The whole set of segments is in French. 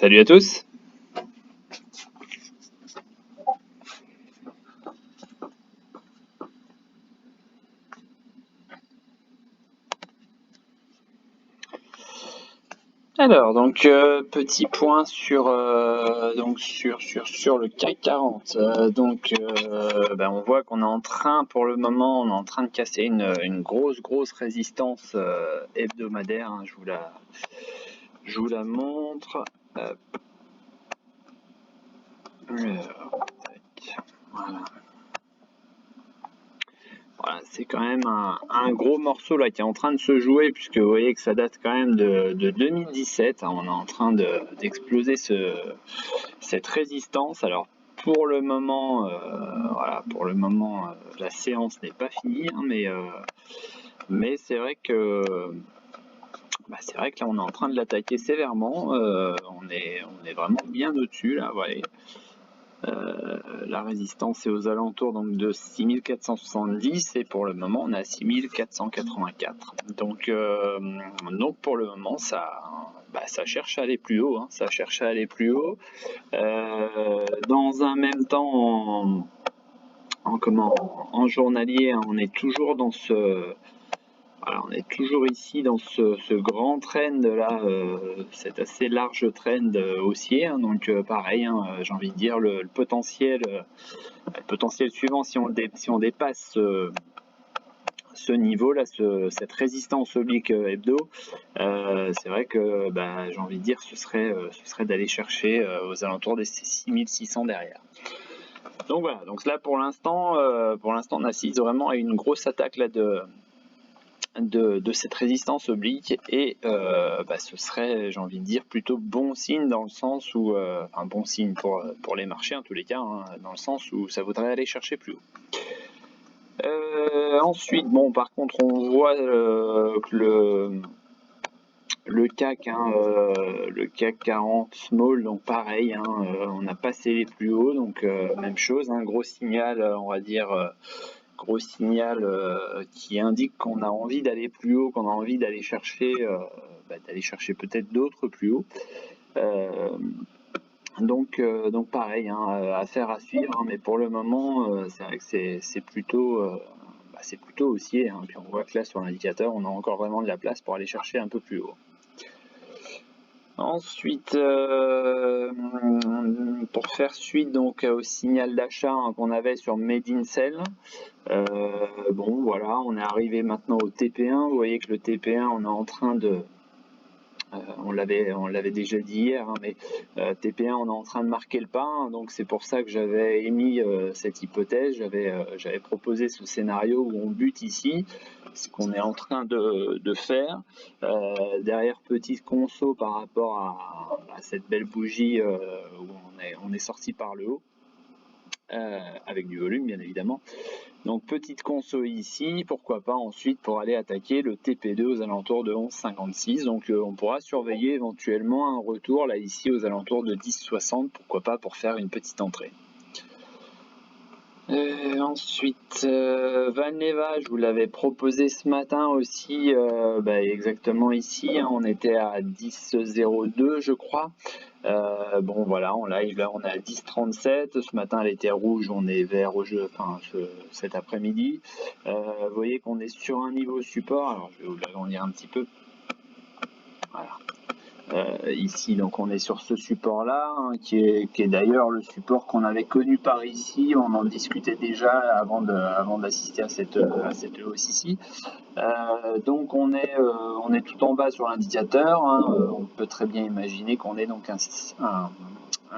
Salut à tous. Alors petit point sur sur le CAC 40. On voit qu'on est en train pour le moment de casser une grosse résistance hebdomadaire, hein. Je vous la montre. Hop. Alors, tac. Voilà, c'est quand même un gros morceau là qui est en train de se jouer, puisque vous voyez que ça date quand même de 2017, hein. On est en train d'exploser cette résistance. Alors pour le moment, la séance n'est pas finie, hein, mais c'est vrai que là on est en train de l'attaquer sévèrement. On est vraiment bien au-dessus là, voilà. La résistance est aux alentours donc de 6470 et pour le moment on est à 6484. Donc pour le moment ça cherche à aller plus haut, hein. Ça cherche à aller plus haut. Dans un même temps en journalier, hein, on est toujours dans on est toujours ici dans ce grand trend là, cet assez large trend haussier, hein. Donc pareil, hein, j'ai envie de dire le potentiel suivant, si on dépasse ce niveau là, cette résistance oblique hebdo, c'est vrai que j'ai envie de dire ce serait d'aller chercher aux alentours des 6600 derrière. Donc voilà, donc là pour l'instant on assiste vraiment à une grosse attaque là de cette résistance oblique et ce serait, j'ai envie de dire, plutôt bon signe dans le sens où, un bon signe pour les marchés en tous les cas, hein, dans le sens où ça voudrait aller chercher plus haut. Ensuite, bon, par contre, on voit que le CAC, hein, le CAC 40 small, donc pareil, hein, on a passé les plus hauts, donc même chose, un gros signal, on va dire. Gros signal qui indique qu'on a envie d'aller plus haut, qu'on a envie d'aller chercher peut-être d'autres plus hauts. Donc pareil, hein, affaire à suivre, hein, mais pour le moment, c'est vrai que c'est plutôt haussier, hein. Puis on voit que là sur l'indicateur, on a encore vraiment de la place pour aller chercher un peu plus haut. Ensuite, pour faire suite donc au signal d'achat, hein, qu'on avait sur Made in Sell, bon voilà, on est arrivé maintenant au TP1. Vous voyez que le TP1, on est en train de on l'avait déjà dit hier, hein, mais TP1, on est en train de marquer le pas, hein. Donc c'est pour ça que j'avais émis cette hypothèse, j'avais proposé ce scénario où on bute ici, ce qu'on est en train de faire. Derrière, petite conso par rapport à cette belle bougie où on est sorti par le haut, avec du volume bien évidemment. Donc petite conso ici, pourquoi pas ensuite pour aller attaquer le TP2 aux alentours de 11,56. Donc on pourra surveiller éventuellement un retour là ici aux alentours de 10,60, pourquoi pas pour faire une petite entrée. Ensuite, Valneva, je vous l'avais proposé ce matin aussi, exactement ici, hein, on était à 10,02 je crois. Bon voilà, en live là on est à 10,37, ce matin elle était rouge, on est vert au jeu, cet après-midi. Vous voyez qu'on est sur un niveau support, alors je vais vous l'agrandir un petit peu. Voilà. Ici donc on est sur ce support là, hein, qui est d'ailleurs le support qu'on avait connu par ici, on en discutait déjà avant d'assister à cette hausse ici. Donc on est tout en bas sur l'indicateur, hein. On peut très bien imaginer qu'on ait donc un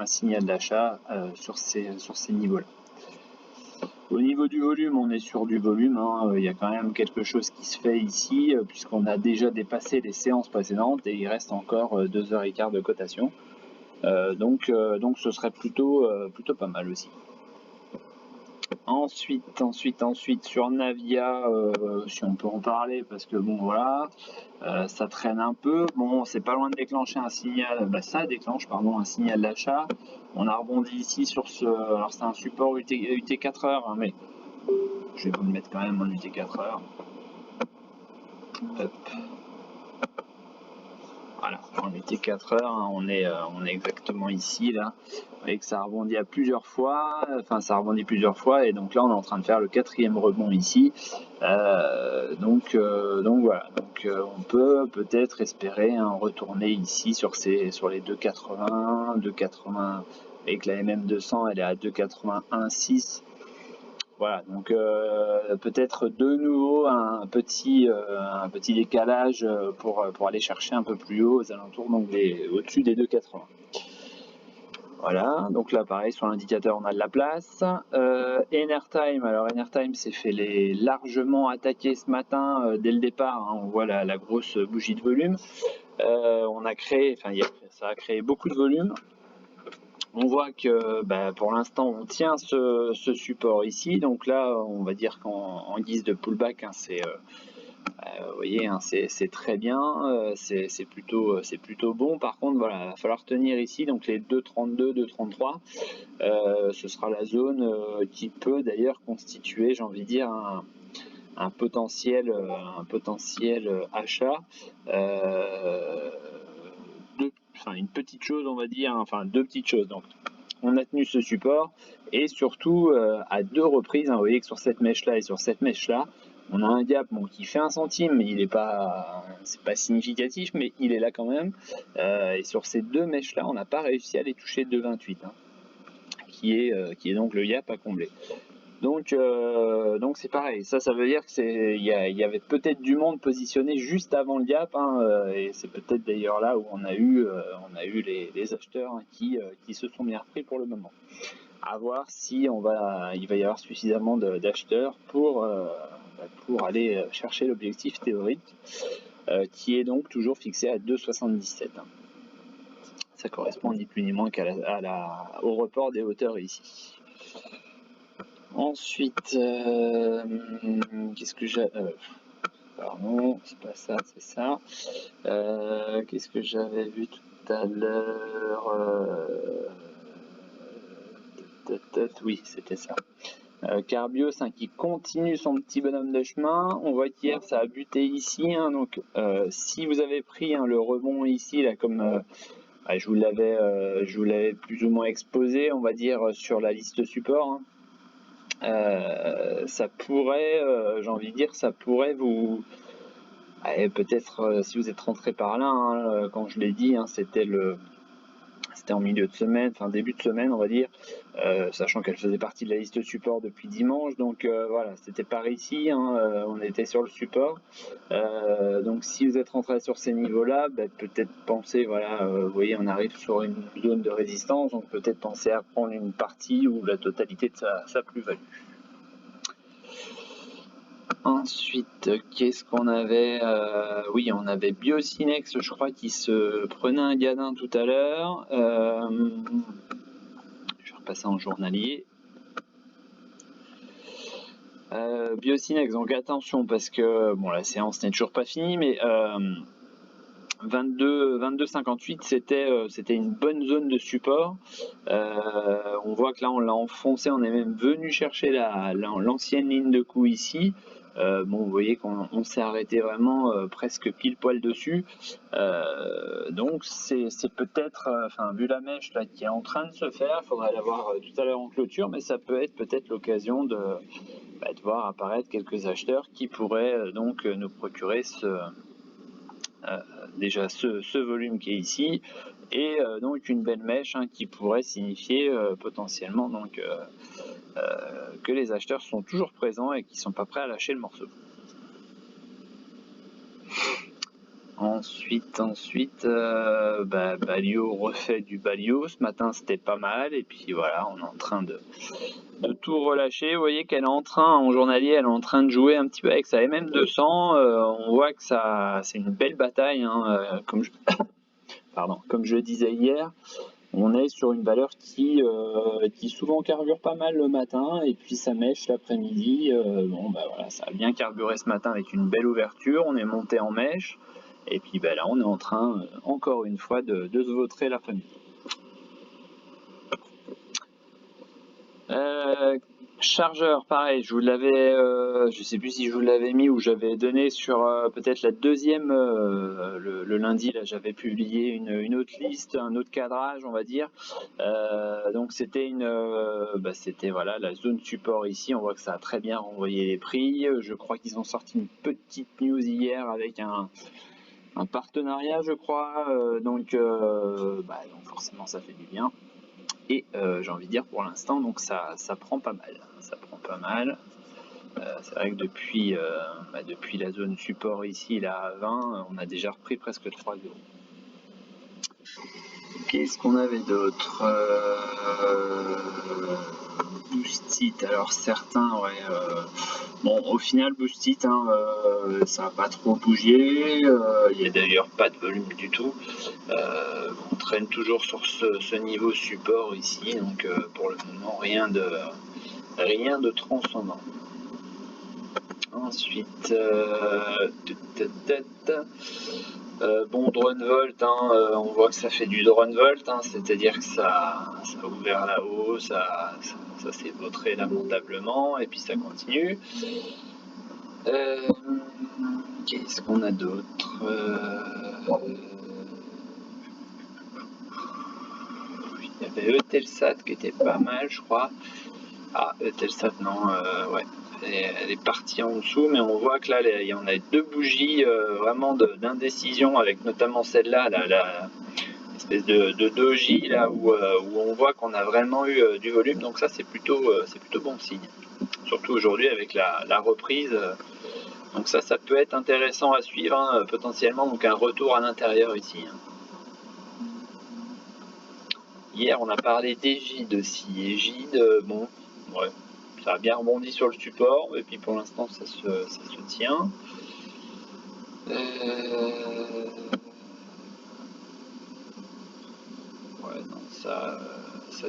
signal d'achat sur ces niveaux-là. Au niveau du volume, on est sur du volume, hein. Il y a quand même quelque chose qui se fait ici, puisqu'on a déjà dépassé les séances précédentes et il reste encore 2h15 de cotation. Donc ce serait plutôt pas mal aussi. Ensuite sur Navia, si on peut en parler, parce que bon voilà, ça traîne un peu. Bon, c'est pas loin de déclencher un signal, ça déclenche un signal d'achat. On a rebondi ici sur alors c'est un support UT 4 heures, hein, mais je vais vous le mettre quand même en UT 4 heures. Hop. Voilà, on était 4 heures, hein, on est exactement ici là. Vous voyez que ça rebondit à plusieurs fois, enfin ça rebondit plusieurs fois, et donc là on est en train de faire le 4e rebond ici. Donc voilà, donc on peut peut-être espérer retourner ici sur les 2,80, 2,80, avec la MM200 elle est à 2,81,6. Voilà, donc peut-être de nouveau un petit décalage pour aller chercher un peu plus haut aux alentours, donc au-dessus des 2,80. Voilà, donc là pareil sur l'indicateur on a de la place. Enertime, alors Enertime s'est fait largement attaquer ce matin dès le départ, hein, on voit la grosse bougie de volume. Ça a créé beaucoup de volume. On voit que pour l'instant on tient ce support ici, donc là on va dire qu'en guise de pullback, hein, vous voyez, hein, c'est très bien, c'est plutôt bon. Par contre voilà, il va falloir tenir ici, donc les 2,32, 2,33, ce sera la zone qui peut d'ailleurs constituer, j'ai envie de dire, un potentiel achat. Une petite chose, on va dire, enfin deux petites choses. Donc on a tenu ce support, et surtout à 2 reprises, hein, vous voyez que sur cette mèche là et sur cette mèche là on a un gap qui fait 1 centime, mais c'est pas significatif, mais il est là quand même, et sur ces 2 mèches là on n'a pas réussi à les toucher 2,28, hein, qui est donc le gap à combler. Donc c'est pareil, ça veut dire qu'il y avait peut-être du monde positionné juste avant le gap, hein, et c'est peut-être d'ailleurs là où on a eu les acheteurs, hein, qui se sont bien repris pour le moment. À voir si il va y avoir suffisamment d'acheteurs pour aller chercher l'objectif théorique, qui est donc toujours fixé à 2,77. Hein. Ça correspond ni plus ni moins au report des hauteurs ici. Ensuite, qu'est-ce que j'ai... pardon, c'est pas ça, c'est ça. Qu'est-ce que j'avais vu tout à l'heure oui, c'était ça. Carbios, hein, qui continue son petit bonhomme de chemin. On voit qu'hier ça a buté ici, hein, donc si vous avez pris, hein, le rebond ici, là, comme je vous l'avais plus ou moins exposé, on va dire, sur la liste support, hein. Ça pourrait, j'ai envie de dire, ça pourrait vous... peut-être si vous êtes rentré par là, hein, quand je l'ai dit, hein, c'était en milieu de semaine, enfin début de semaine on va dire, sachant qu'elle faisait partie de la liste support depuis dimanche, donc voilà, c'était par ici, hein, on était sur le support, donc si vous êtes rentré sur ces niveaux là, peut-être penser, voilà, vous voyez on arrive sur une zone de résistance, donc peut-être penser à prendre une partie ou la totalité de sa plus-value. Ensuite, qu'est-ce qu'on avait, oui, on avait Biocinex, je crois, qui se prenait un gadin tout à l'heure. Je vais repasser en journalier. Biocinex, donc attention, parce que bon, la séance n'est toujours pas finie, mais 22,58, c'était une bonne zone de support. On voit que là on l'a enfoncé, on est même venu chercher l'ancienne ligne de coup ici. Vous voyez qu'on s'est arrêté vraiment presque pile poil dessus. Donc c'est peut-être, vu la mèche là qui est en train de se faire, il faudra la voir tout à l'heure en clôture, mais ça peut être peut-être l'occasion de voir apparaître quelques acheteurs qui pourraient donc nous procurer déjà ce volume qui est ici, et donc une belle mèche, hein, qui pourrait signifier potentiellement donc que les acheteurs sont toujours présents et qui sont pas prêts à lâcher le morceau. Ensuite, Balio refait du Balio. Ce matin, c'était pas mal. Et puis voilà, on est en train de tout relâcher. Vous voyez qu'elle est en train, en journalier, elle est en train de jouer un petit peu avec sa MM200. On voit que c'est une belle bataille, hein, comme je le disais hier. On est sur une valeur qui souvent carbure pas mal le matin, et puis ça mèche l'après-midi. Voilà, ça a bien carburé ce matin avec une belle ouverture. On est monté en mèche. Et puis là, on est en train, encore une fois, de se vautrer l'après-midi. Chargeur, pareil, je vous l'avais, je sais plus si je vous l'avais mis ou j'avais donné sur peut-être la deuxième, le lundi, là j'avais publié une autre liste, un autre cadrage, on va dire. Donc c'était c'était voilà la zone support ici. On voit que ça a très bien renvoyé les prix. Je crois qu'ils ont sorti une petite news hier avec un partenariat, je crois. Donc forcément ça fait du bien. Et j'ai envie de dire pour l'instant, donc ça prend pas mal. Ça prend pas mal. C'est vrai que depuis la zone support ici, là à 20, on a déjà repris presque 3 euros. Qu'est-ce qu'on avait d'autre? Boostit, alors certains, ouais. Bon, au final, Boostit, ça n'a pas trop bougé. Il n'y a d'ailleurs pas de volume du tout. On traîne toujours sur ce niveau support ici, donc pour le moment, rien de transcendant. Ensuite, bon, drone volt, on voit que ça fait du drone volt, c'est-à-dire que ça a ouvert là-haut, ça s'est vautré lamentablement, et puis ça continue. Qu'est-ce qu'on a d'autre? Il y avait Eutelsat qui était pas mal, je crois. Ah, Eutelsat, non, ouais. Elle est partie en dessous, mais on voit que là, il y en a deux bougies vraiment d'indécision, avec notamment celle-là, la espèce de doji, là où on voit qu'on a vraiment eu du volume. Donc ça, c'est plutôt bon signe. Surtout aujourd'hui avec la reprise. Donc ça peut être intéressant à suivre, potentiellement. Donc un retour à l'intérieur ici. Hier, on a parlé d'Égide aussi. Égide, bon, ouais. Ça a bien rebondi sur le support, et puis pour l'instant ça se tient. Ouais, non, ça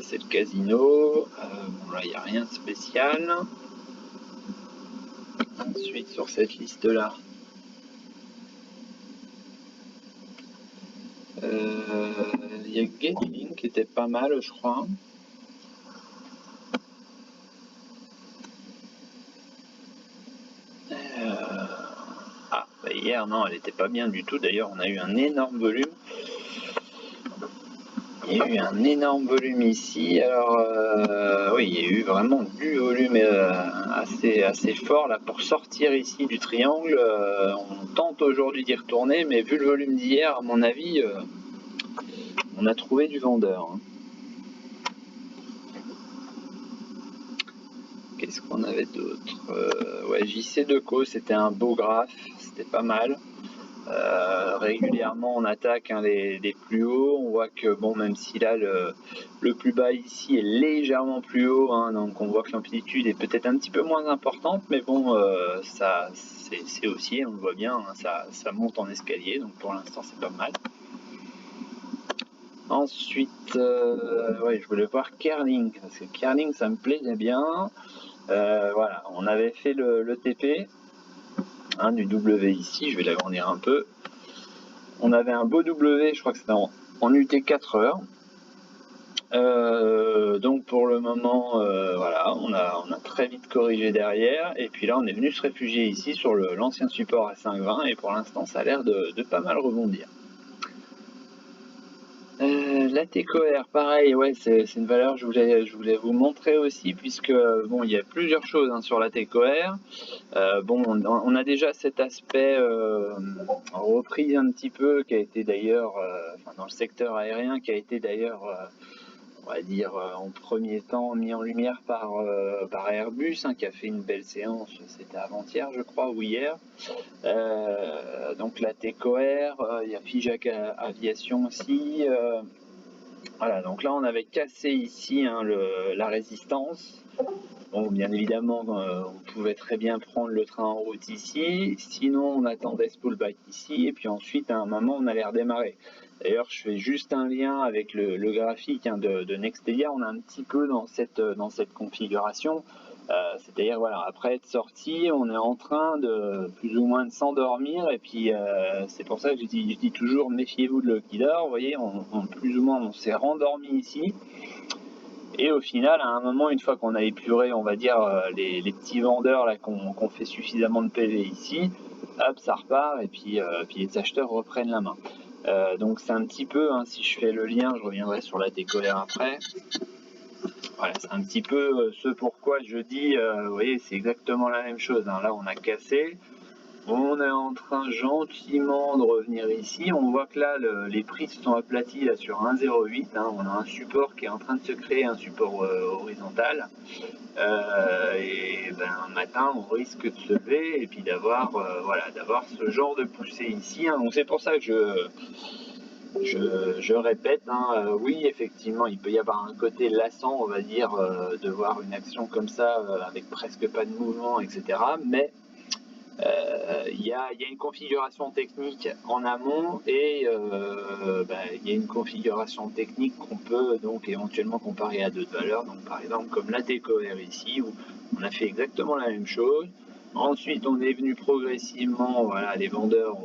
c'est le casino. Bon, là il n'y a rien de spécial. Ensuite sur cette liste là, il y a Gatling qui était pas mal, je crois. Hier, non, elle n'était pas bien du tout. D'ailleurs, on a eu un énorme volume. Il y a eu un énorme volume ici. Alors, oui, il y a eu vraiment du volume assez fort là pour sortir ici du triangle. On tente aujourd'hui d'y retourner, mais vu le volume d'hier, à mon avis, on a trouvé du vendeur. Qu'est-ce qu'on avait d'autre? Ouais, JC2Co, c'était un beau graphe, c'était pas mal. Régulièrement on attaque les plus hauts. On voit que bon, même si là le plus bas ici est légèrement plus haut, donc on voit que l'amplitude est peut-être un petit peu moins importante, mais bon, ça c'est haussier, on le voit bien, ça monte en escalier, donc pour l'instant c'est pas mal. Ensuite, ouais, je voulais voir Kerling, parce que Kerling ça me plaisait bien. Voilà, on avait fait le TP du W ici, je vais l'agrandir un peu. On avait un beau W, je crois que c'était en UT 4 heures. Donc pour le moment, voilà, on a très vite corrigé derrière, et puis là on est venu se réfugier ici sur l'ancien support à 5,20, et pour l'instant ça a l'air de pas mal rebondir. La TCOR, pareil, ouais, c'est une valeur que je voulais vous montrer aussi, puisque bon, il y a plusieurs choses sur la TCOR. Bon, on a déjà cet aspect reprise un petit peu, qui a été d'ailleurs, dans le secteur aérien, qui a été d'ailleurs, on va dire, en premier temps mis en lumière par Airbus, qui a fait une belle séance, c'était avant-hier je crois, ou hier. Donc la TCOR, il y a Figeac Aviation aussi. Voilà, donc là on avait cassé ici la résistance. Bon, bien évidemment, on pouvait très bien prendre le train en route ici. Sinon, on attendait ce pullback ici. Et puis ensuite, à un moment, on allait redémarrer. D'ailleurs, je fais juste un lien avec le graphique de Nextelia. On est un petit peu dans cette configuration. C'est-à-dire, voilà, après être sorti, on est en train de plus ou moins de s'endormir. Et puis, c'est pour ça que je dis toujours, méfiez-vous de l'eau qui dort. Vous voyez, plus ou moins, on s'est rendormi ici. Et au final, à un moment, une fois qu'on a épuré, on va dire, les petits vendeurs là qu'on fait suffisamment de PV ici, hop, ça repart et puis les acheteurs reprennent la main. Donc c'est un petit peu, hein, si je fais le lien, je reviendrai sur la décolère après. Voilà, c'est un petit peu ce pourquoi je dis, vous voyez, c'est exactement la même chose. Hein. Là, on a cassé. On est en train gentiment de revenir ici. On voit que là, les prix se sont aplatis là, sur 1,08. Hein. On a un support qui est en train de se créer, un support horizontal. Et ben, matin, on risque de se lever et puis d'avoir voilà, d'avoir ce genre de poussée ici. Hein. Donc c'est pour ça que je répète, hein, oui, effectivement, il peut y avoir un côté lassant, on va dire, de voir une action comme ça avec presque pas de mouvement, etc. Mais il y a une configuration technique en amont et il y a une configuration technique qu'on peut donc éventuellement comparer à d'autres valeurs. Donc par exemple comme la TCOR ici où on a fait exactement la même chose. Ensuite on est venu progressivement, voilà, les vendeurs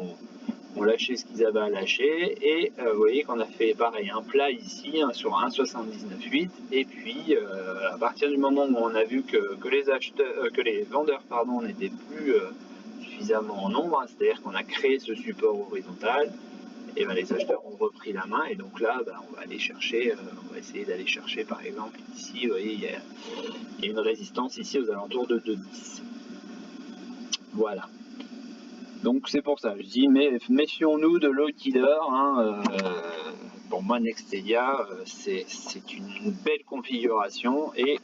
ont lâché ce qu'ils avaient à lâcher et vous voyez qu'on a fait pareil un plat ici hein, sur 1,79,8 et puis à partir du moment où on a vu que les vendeurs pardon n'étaient plus suffisamment en nombre, hein, c'est-à-dire qu'on a créé ce support horizontal, et ben les acheteurs ont repris la main et donc là on va aller chercher, on va essayer d'aller chercher par exemple ici, vous voyez il y a une résistance ici aux alentours de 2,10. Voilà. Donc c'est pour ça, je dis mais méfions-nous de Lockheed. Hein, pour moi Nextelia c'est une belle configuration et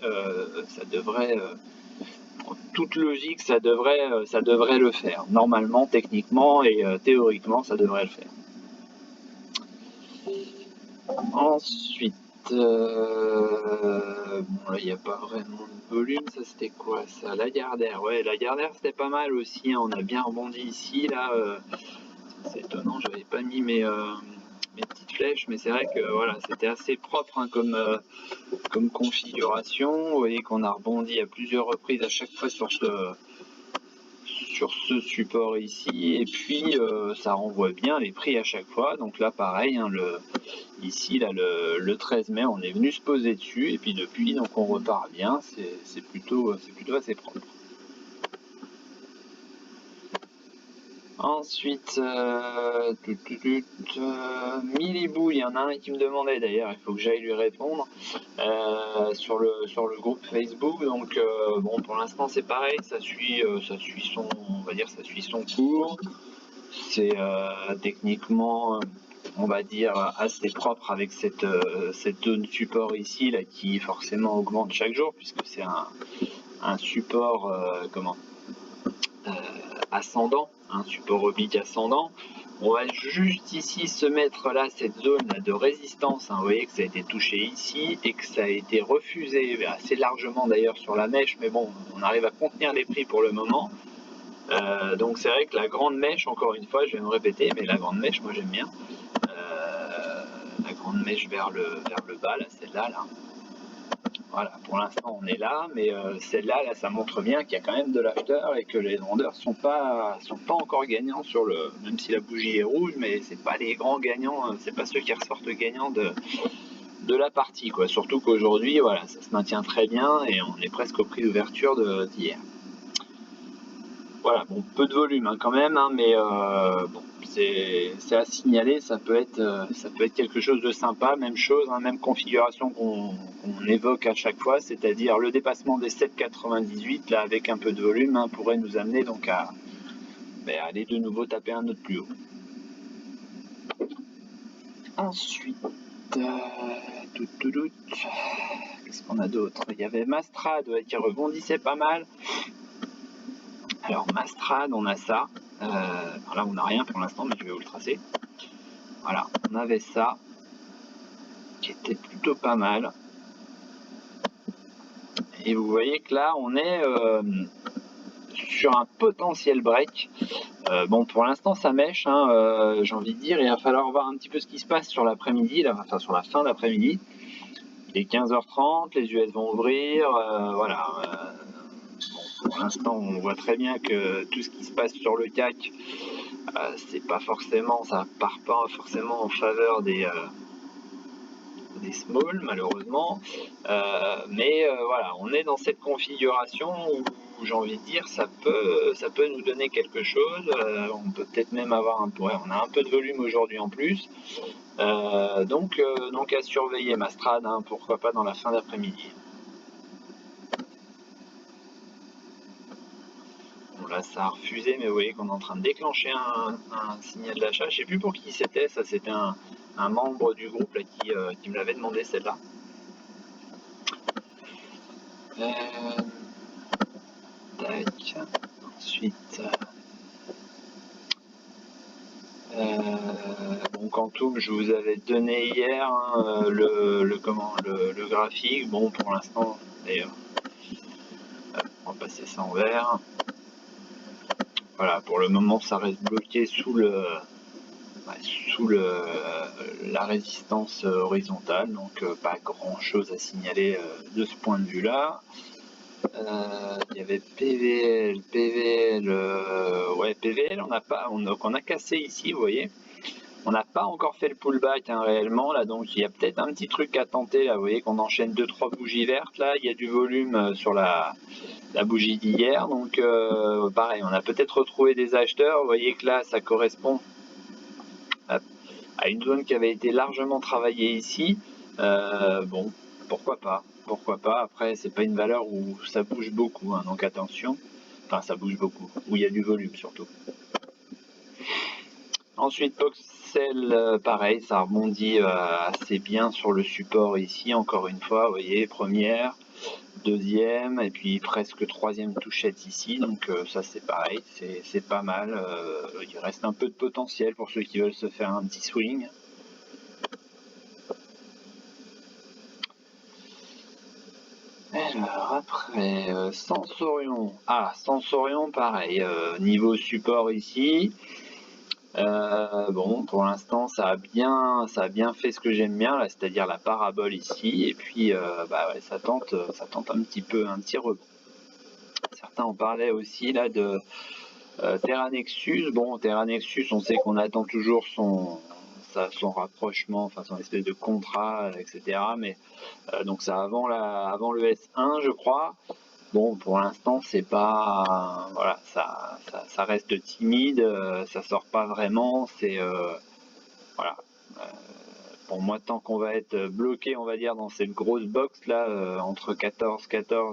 ça devrait en toute logique ça devrait le faire. Normalement, techniquement et théoriquement ça devrait le faire. Ensuite, bon là il n'y a pas vraiment de volume, ça c'était quoi ça? Lagardère, ouais, Lagardère c'était pas mal aussi, hein, on a bien rebondi ici, là, c'est étonnant, j'avais pas mis mes petites flèches, mais c'est vrai que voilà, c'était assez propre hein, comme configuration, vous voyez qu'on a rebondi à plusieurs reprises à chaque fois sur ce support ici, et puis ça renvoie bien les prix à chaque fois, donc là pareil, hein, ici là le 13 mai on est venu se poser dessus et puis depuis donc on repart bien, c'est plutôt assez propre. Ensuite Milibou, il y en a un qui me demandait d'ailleurs, il faut que j'aille lui répondre sur le groupe Facebook. Donc bon, pour l'instant c'est pareil, ça suit son, on va dire, ça suit son cours. C'est techniquement on va dire assez propre avec cette zone support ici là qui forcément augmente chaque jour puisque c'est un support ascendant, un support oblique ascendant. On va juste ici se mettre là cette zone là de résistance, hein. Vous voyez que ça a été touché ici et que ça a été refusé assez largement d'ailleurs sur la mèche, mais bon, on arrive à contenir les prix pour le moment. Donc c'est vrai que la grande mèche, encore une fois, je vais me répéter, mais la grande mèche, moi j'aime bien. La grande mèche vers le bas, là, celle-là, là. Voilà, pour l'instant on est là, mais celle-là, là, ça montre bien qu'il y a quand même de l'acheteur et que les vendeurs sont pas encore gagnants sur le. Même si la bougie est rouge, mais c'est pas les grands gagnants, c'est pas ceux qui ressortent gagnants de la partie, quoi. Surtout qu'aujourd'hui, voilà, ça se maintient très bien et on est presque au prix d'ouverture d'hier. Voilà, bon, peu de volume hein, quand même, hein, mais bon, c'est à signaler, ça peut être quelque chose de sympa, même chose, hein, même configuration qu'on évoque à chaque fois, c'est-à-dire le dépassement des 7,98 là avec un peu de volume hein, pourrait nous amener donc à aller de nouveau taper un autre plus haut. Ensuite, qu'est-ce qu'on a d'autre? Il y avait Mastrad ouais, qui rebondissait pas mal. Alors Mastrad, on a ça. Là, on n'a rien pour l'instant, mais je vais vous le tracer. Voilà, on avait ça, qui était plutôt pas mal. Et vous voyez que là, on est sur un potentiel break. Bon, pour l'instant, ça mèche, hein, j'ai envie de dire. Il va falloir voir un petit peu ce qui se passe sur l'après-midi, enfin sur la fin d'après-midi. Il est 15h30, les US vont ouvrir, voilà. Bon, pour l'instant, on voit très bien que tout ce qui se passe sur le CAC, c'est pas forcément, ça part pas forcément en faveur des des small malheureusement, mais voilà, on est dans cette configuration où j'ai envie de dire ça peut nous donner quelque chose. On peut peut-être même avoir on a un peu de volume aujourd'hui en plus, donc à surveiller ma strade, hein, pourquoi pas dans la fin d'après-midi. Bon, là ça a refusé, mais vous voyez qu'on est en train de déclencher un signal d'achat. Je sais plus pour qui c'était, ça c'était un membre du groupe là, qui me l'avait demandé celle-là. Tac. Ensuite, bon, Quantum, je vous avais donné hier, hein, le graphique. Bon, pour l'instant, d'ailleurs, on va passer ça en vert. Voilà, pour le moment, ça reste bloqué sous la résistance horizontale, donc pas grand chose à signaler de ce point de vue là. Il y avait PVL, ouais, PVL, on a cassé ici, vous voyez. On n'a pas encore fait le pullback, hein, réellement là, donc il y a peut-être un petit truc à tenter là. Vous voyez qu'on enchaîne 2-3 bougies vertes là, il y a du volume sur la bougie d'hier, donc pareil, on a peut-être retrouvé des acheteurs. Vous voyez que là ça correspond à une zone qui avait été largement travaillée ici. Bon, pourquoi pas, après c'est pas une valeur où ça bouge beaucoup, hein, donc attention. Enfin, ça bouge beaucoup, où il y a du volume surtout. Ensuite, Poxel, pareil, ça rebondit assez bien sur le support ici, encore une fois, vous voyez, première, deuxième, et puis presque troisième touchette ici, donc ça c'est pareil, c'est pas mal. Il reste un peu de potentiel pour ceux qui veulent se faire un petit swing. Alors après, Sensorion. Ah, Sensorion, pareil, niveau support ici. Bon, pour l'instant, ça a bien fait ce que j'aime bien, là, c'est-à-dire la parabole ici, et puis bah ouais, ça tente un petit peu, un petit rebond. Certains en parlaient aussi là de Terra Nexus. Bon, Terra Nexus, on sait qu'on attend toujours son rapprochement, enfin son espèce de contrat, etc. Mais donc ça avant le S1, je crois. Bon, pour l'instant, c'est pas, voilà, ça reste timide, ça sort pas vraiment. C'est voilà. Pour moi, tant qu'on va être bloqué, on va dire, dans cette grosse box là, entre 14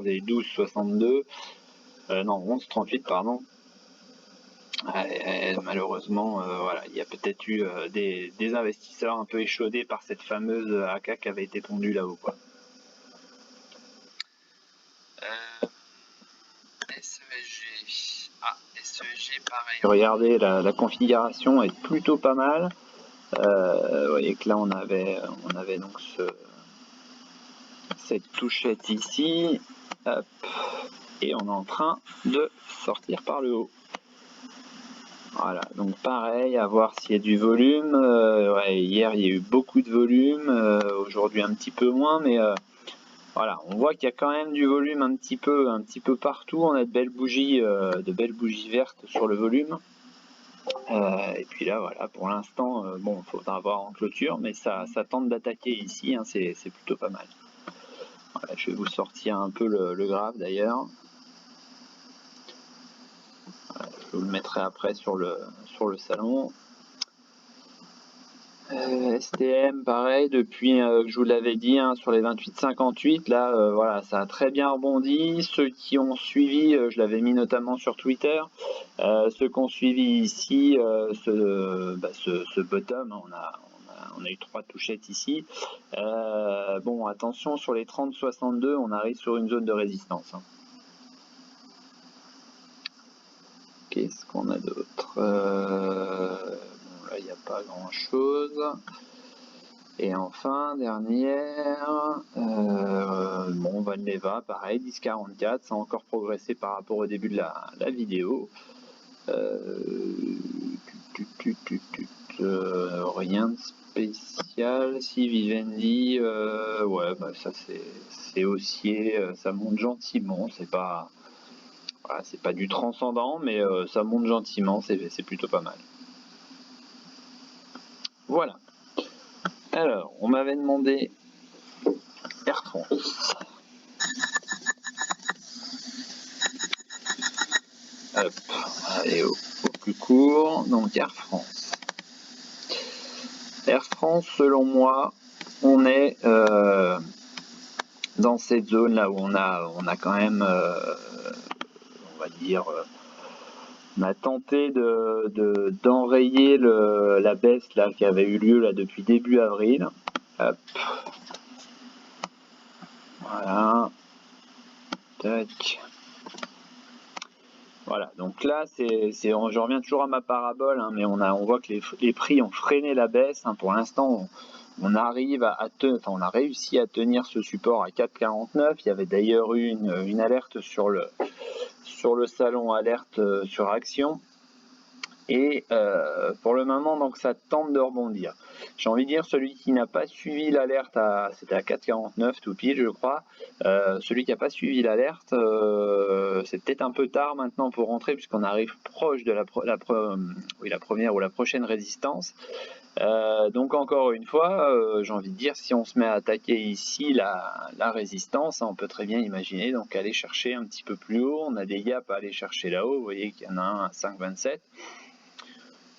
et 12,62, non, 11,38, pardon. Malheureusement, voilà, il y a peut-être eu des investisseurs un peu échaudés par cette fameuse AK qui avait été pondue là-haut, quoi. SESG. Ah, SESG, pareil. Regardez, la configuration est plutôt pas mal. Vous voyez que là, on avait donc cette touchette ici. Hop, et on est en train de sortir par le haut. Voilà, donc pareil, à voir s'il y a du volume. Ouais, hier, il y a eu beaucoup de volume. Aujourd'hui, un petit peu moins, mais voilà, on voit qu'il y a quand même du volume un petit peu partout. On a de belles bougies vertes sur le volume. Et puis là, voilà, pour l'instant, bon, il faudra voir en clôture, mais ça tente d'attaquer ici, hein, c'est plutôt pas mal. Voilà, je vais vous sortir un peu le graphe d'ailleurs. Voilà, je vous le mettrai après sur le salon. STM, pareil, depuis que je vous l'avais dit, hein, sur les 28,58, là, voilà, ça a très bien rebondi. Ceux qui ont suivi, je l'avais mis notamment sur Twitter, ceux qui ont suivi ici ce bottom, on a eu 3 touchettes ici. Bon, attention, sur les 30,62, on arrive sur une zone de résistance, hein. Qu'est-ce qu'on a d'autre? Bon, là, il n'y a pas grand-chose. Et enfin, dernière, bon, Valneva, pareil, 10,44, ça a encore progressé par rapport au début de la vidéo. Rien de spécial. Si Vivendi, ouais, bah ça c'est haussier, ça monte gentiment, c'est pas, voilà, c'est pas du transcendant, mais ça monte gentiment, c'est plutôt pas mal. Voilà. Alors, on m'avait demandé France. Hop, allez au plus court, donc Air France. Air France, selon moi, on est dans cette zone là où on a quand même, on va dire, on a tenté d'enrayer la baisse là qui avait eu lieu là depuis début avril. Hop. Voilà. Tac. Voilà, donc là, je reviens toujours à ma parabole, hein, mais on voit que les prix ont freiné la baisse. Hein. Pour l'instant, on arrive on a réussi à tenir ce support à 4,49. Il y avait d'ailleurs eu une alerte sur le salon, alerte sur Action. Et pour le moment, donc ça tente de rebondir. J'ai envie de dire, celui qui n'a pas suivi l'alerte, c'était à 4,49 tout pile, je crois. Celui qui n'a pas suivi l'alerte, c'est peut-être un peu tard maintenant pour rentrer, puisqu'on arrive proche de la première ou la prochaine résistance. Donc encore une fois, j'ai envie de dire, si on se met à attaquer ici la résistance, on peut très bien imaginer donc aller chercher un petit peu plus haut. On a des gaps à aller chercher là-haut. Vous voyez qu'il y en a un à 5,27.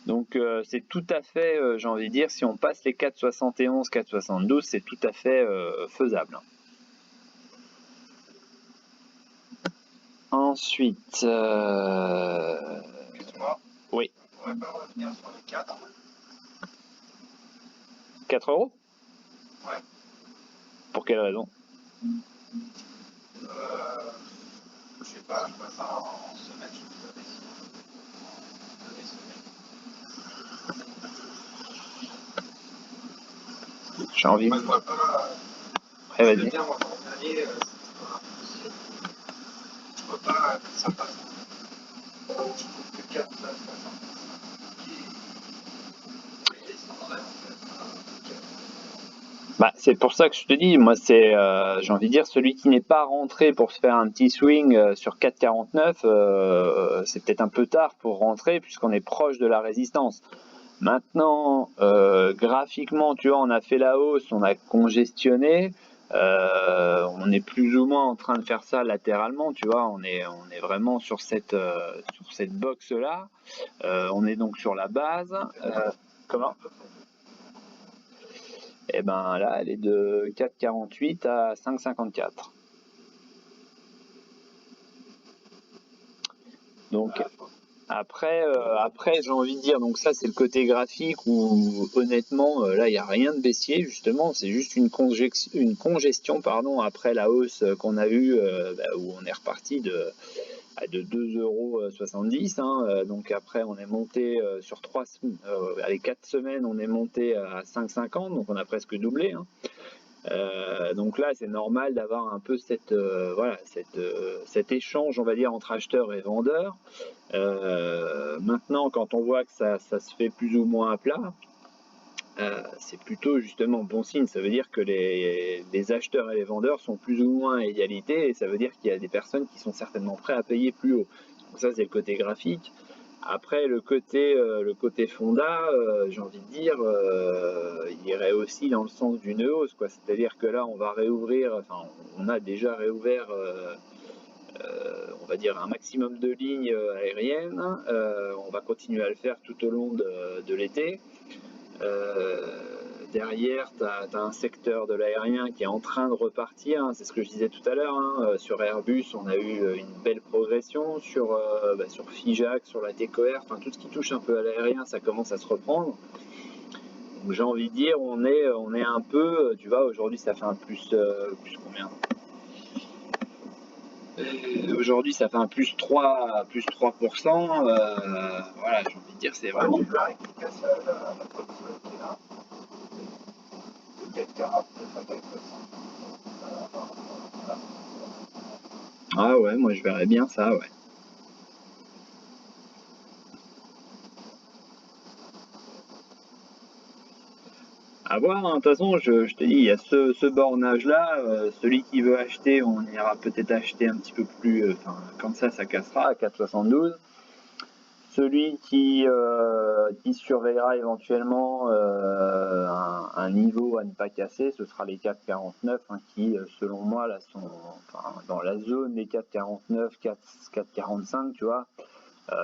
Donc c'est tout à fait, j'ai envie de dire, si on passe les 4,71, 4,72, c'est tout à fait faisable. Ensuite, excuse-moi. Oui. On va pas revenir sur les 4. 4 euros? Ouais. Pour quelle raison? Je sais pas, je passe ça en semaine, je vous avais dit. J'ai envie. Moi, je vois pas. Ouais, vas-y. Bien, moi, l'an dernier, c'est pas impossible. Je vois pas que ça passe. Je trouve que 4, ça passe. Bah, c'est pour ça que je te dis, moi c'est, j'ai envie de dire, celui qui n'est pas rentré pour se faire un petit swing sur 4,49, c'est peut-être un peu tard pour rentrer puisqu'on est proche de la résistance. Maintenant, graphiquement, tu vois, on a fait la hausse, on a congestionné, on est plus ou moins en train de faire ça latéralement, tu vois, on est vraiment sur cette box là, on est donc sur la base. Comment? Et ben là, elle est de 4,48 à 5,54. Donc après j'ai envie de dire, donc ça c'est le côté graphique où honnêtement là il n'y a rien de baissier justement, c'est juste une congestion pardon, après la hausse qu'on a eue où on est reparti de 2,70 €. Hein, donc après on est monté sur 4 semaines on est monté à 5,50, donc on a presque doublé. Hein. Donc là, c'est normal d'avoir un peu cet échange, on va dire, entre acheteurs et vendeurs. Maintenant, quand on voit que ça se fait plus ou moins à plat, c'est plutôt justement bon signe. Ça veut dire que les acheteurs et les vendeurs sont plus ou moins à égalité, et ça veut dire qu'il y a des personnes qui sont certainement prêtes à payer plus haut. Donc ça, c'est le côté graphique. Après, le côté fonda, j'ai envie de dire, il irait aussi dans le sens d'une hausse, quoi. C'est-à-dire que là, on va réouvrir, enfin, on a déjà réouvert, on va dire, un maximum de lignes aériennes. On va continuer à le faire tout au long de l'été. Derrière, tu as un secteur de l'aérien qui est en train de repartir, hein, c'est ce que je disais tout à l'heure. Hein. Sur Airbus, on a eu une belle progression. Sur Figeac, sur la TCOR, enfin tout ce qui touche un peu à l'aérien, ça commence à se reprendre. Donc j'ai envie de dire, on est un peu, tu vois, aujourd'hui ça fait un plus combien? Aujourd'hui ça fait un plus 3%. Voilà, j'ai envie de dire, c'est vraiment. Ah ouais, moi je verrais bien ça, ouais. À voir, hein. De toute façon, je te dis, il y a ce bornage-là. Celui qui veut acheter, on ira peut-être acheter un petit peu plus. Enfin, comme ça cassera à 4,72. Celui qui surveillera éventuellement un niveau à ne pas casser, ce sera les 4,49 hein, qui, selon moi, là, sont enfin, dans la zone des 4,49, 4,45, tu vois.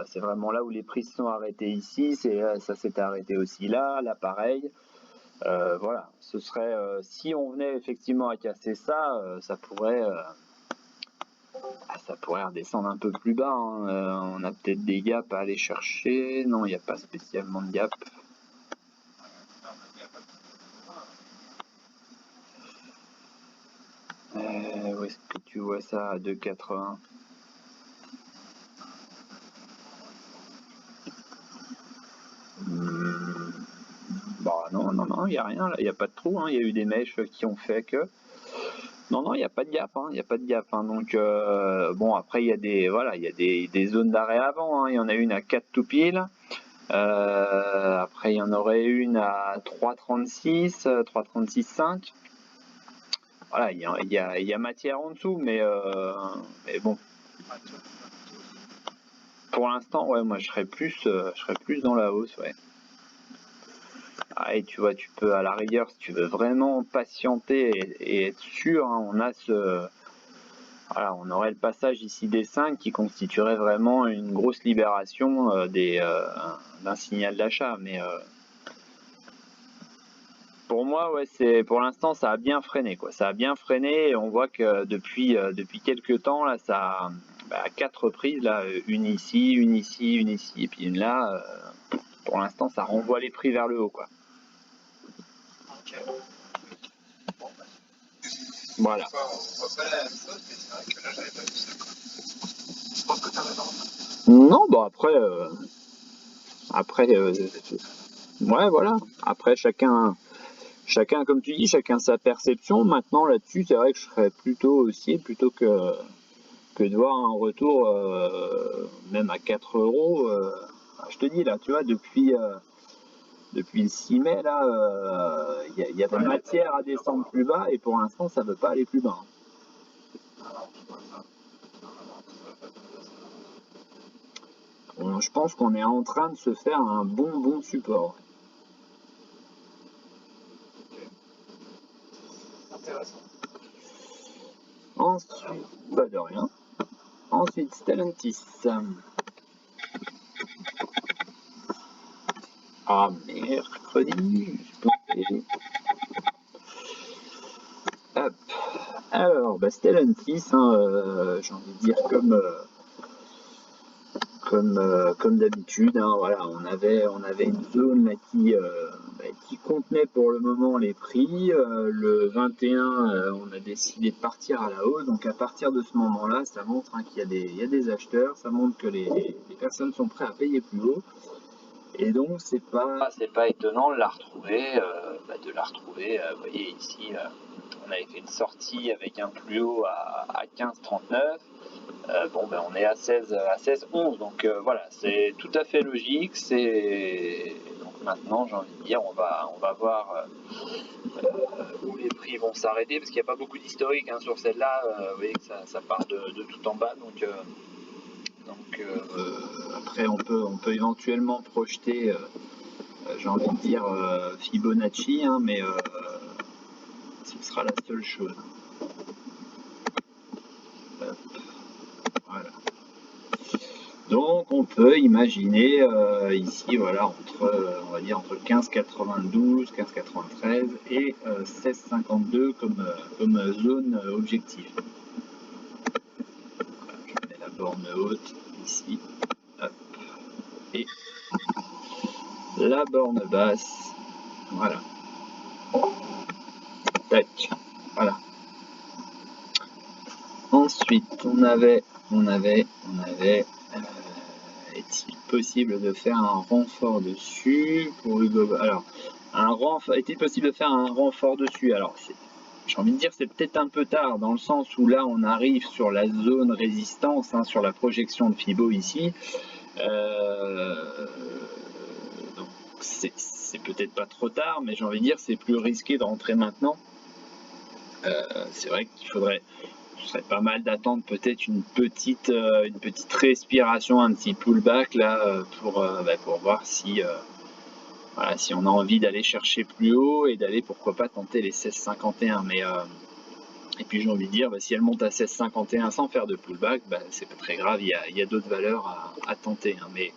C'est vraiment là où les prix se sont arrêtés ici, ça s'était arrêté aussi là pareil. Voilà, ce serait si on venait effectivement à casser ça, ça pourrait redescendre un peu plus bas. Hein. On a peut-être des gaps à aller chercher. Non, il n'y a pas spécialement de gap. Où est-ce que tu vois ça à 2,80? Bah non, il n'y a rien là, il n'y a pas de trou, hein. Il y a eu des mèches qui ont fait que. Non, il n'y a pas de gap, hein. Il n'y a pas de gap. Hein. Donc bon, après il y a des zones d'arrêt avant. Hein. Il y en a une à 4 tout pile. Après il y en aurait une à 3,36, 3,36,5. Voilà, il y a matière en dessous, mais bon. Pour l'instant, ouais, moi je serais plus dans la hausse, ouais. Ah, et tu vois, tu peux à la rigueur, si tu veux vraiment patienter et être sûr, hein, voilà, on aurait le passage ici des 5 qui constituerait vraiment une grosse libération d'un signal d'achat. Mais pour moi, ouais, pour l'instant, ça a bien freiné, quoi. Ça a bien freiné et on voit que depuis quelques temps, là, à 4 reprises, là, une ici, et puis une là, pour l'instant, ça renvoie les prix vers le haut, quoi. Ok. Bon, bah, Voilà. on refait la même chose, mais c'est vrai que là, j'avais pas vu ça. Je pense que t'as raison. Non, bon après, ouais, voilà. Après, chacun, comme tu dis, chacun sa perception. Maintenant, là-dessus, c'est vrai que je serais plutôt aussi, plutôt que de voir un retour, même à 4 euros. Je te dis, là, tu vois, depuis le 6 mai, là, il y avait matière à descendre plus bas et pour l'instant, ça ne veut pas aller plus bas. Je pense qu'on est en train de se faire un bon support. Intéressant. Ensuite, bah de rien. Ensuite, Stellantis. Ah, mercredi, je planté. Hop. Alors, bah Stellantis, hein, j'ai envie de dire comme d'habitude, hein, voilà, on avait une zone là qui contenait pour le moment les prix. Le 21, on a décidé de partir à la hausse. Donc à partir de ce moment-là, ça montre hein, qu'il y a des acheteurs, ça montre que les personnes sont prêtes à payer plus haut. Et donc c'est pas étonnant de la retrouver. Vous voyez ici, on avait fait une sortie avec un plus haut à 15,39. Bon, ben on est à 16,11, donc voilà, c'est tout à fait logique. Donc maintenant, j'ai envie de dire, on va voir où les prix vont s'arrêter, parce qu'il n'y a pas beaucoup d'historique hein, sur celle-là. Vous voyez que ça part de tout en bas, donc après on peut éventuellement projeter, j'ai envie de dire Fibonacci, hein, mais ce sera la seule chose. Voilà. Donc on peut imaginer ici voilà on va dire entre 15,92, 15,93 et 16,52 comme zone objectif. Voilà, je mets la borne haute ici. Hop. Et la borne basse. Voilà. Tac. Voilà. Ensuite on avait est-il possible de faire un renfort dessus pour Hugo? Alors, est-il possible de faire un renfort dessus? Alors, j'ai envie de dire c'est peut-être un peu tard dans le sens où là on arrive sur la zone résistance, hein, sur la projection de Fibo ici. Donc c'est peut-être pas trop tard, mais j'ai envie de dire c'est plus risqué de rentrer maintenant. C'est vrai qu'il ce serait pas mal d'attendre peut-être une petite respiration, un petit pullback là pour voir si voilà, si on a envie d'aller chercher plus haut et d'aller pourquoi pas tenter les 16,51. Mais et puis j'ai envie de dire, si elle monte à 16,51 sans faire de pullback, c'est pas très grave, il y a d'autres valeurs à tenter. Hein. Mais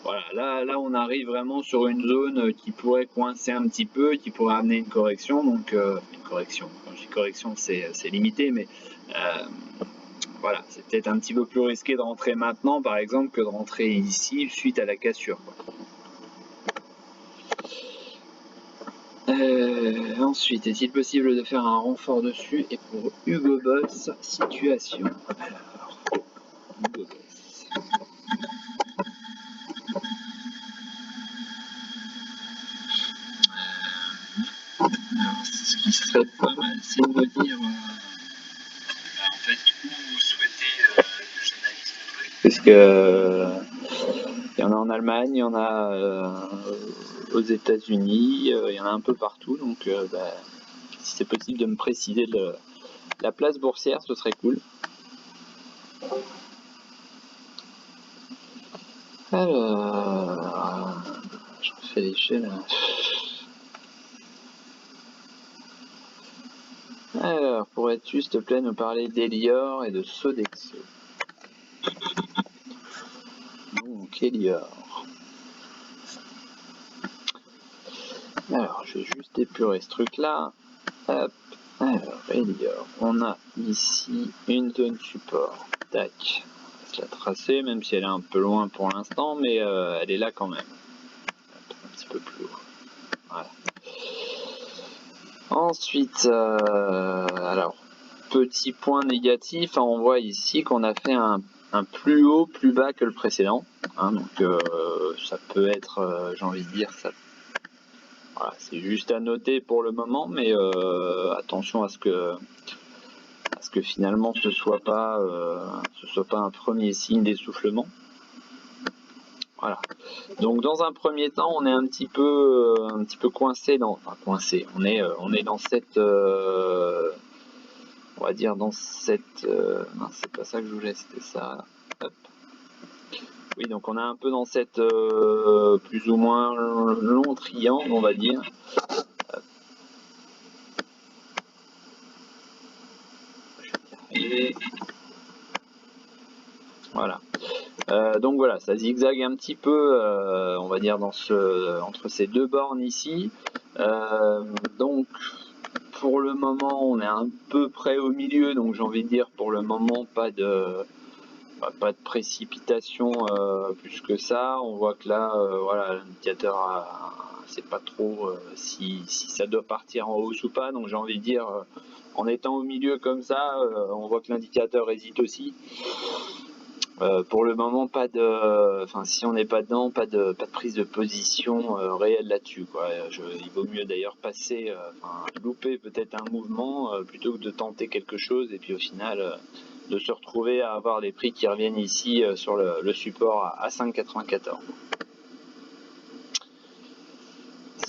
voilà, là on arrive vraiment sur une zone qui pourrait coincer un petit peu, qui pourrait amener une correction. Donc une correction, quand je dis correction c'est limité, mais voilà, c'est peut-être un petit peu plus risqué de rentrer maintenant par exemple que de rentrer ici suite à la cassure. Ensuite, est-il possible de faire un renfort dessus? Et pour Hugo Boss, situation. Alors, Hugo Boss. Alors, ce qui serait pas mal, c'est de me dire en fait où vous souhaitez que j'analyse le truc. Parce que il y en a en Allemagne, il y en a aux États-Unis, il y en a un peu partout. Donc, si c'est possible de me préciser la place boursière, ce serait cool. Alors, je refais l'échelle. Alors, pourrais-tu, s'il te plaît, nous parler d'Elior et de Sodexo? Donc, Elior. Alors, je vais juste épurer ce truc-là. Hop. Alors, Elior. On a ici une zone support. Tac. On va se la tracer, même si elle est un peu loin pour l'instant, mais elle est là quand même. Hop, un petit peu plus haut. Voilà. Ensuite, alors, petit point négatif, hein, on voit ici qu'on a fait un plus haut, plus bas que le précédent. Hein, donc ça peut être, j'ai envie de dire, ça. Voilà, c'est juste à noter pour le moment, mais attention à ce que finalement ce soit pas un premier signe d'essoufflement. Voilà. Donc dans un premier temps, on est un petit peu coincé coincé. On est dans cette on va dire dans cette non, c'est pas ça que je voulais, c'était ça. Hop. Oui, donc on est un peu dans cette plus ou moins long triangle, on va dire. Et voilà. Donc voilà, ça zigzague un petit peu, on va dire entre ces deux bornes ici. Donc pour le moment, on est un peu près au milieu, donc j'ai envie de dire pour le moment pas de précipitation plus que ça. On voit que là, voilà, l'indicateur c'est pas trop si ça doit partir en hausse ou pas. Donc j'ai envie de dire, en étant au milieu comme ça, on voit que l'indicateur hésite aussi. Pour le moment, si on n'est pas dedans, pas de prise de position réelle là-dessus. Il vaut mieux d'ailleurs louper peut-être un mouvement plutôt que de tenter quelque chose et puis au final de se retrouver à avoir les prix qui reviennent ici sur le support à 5,94.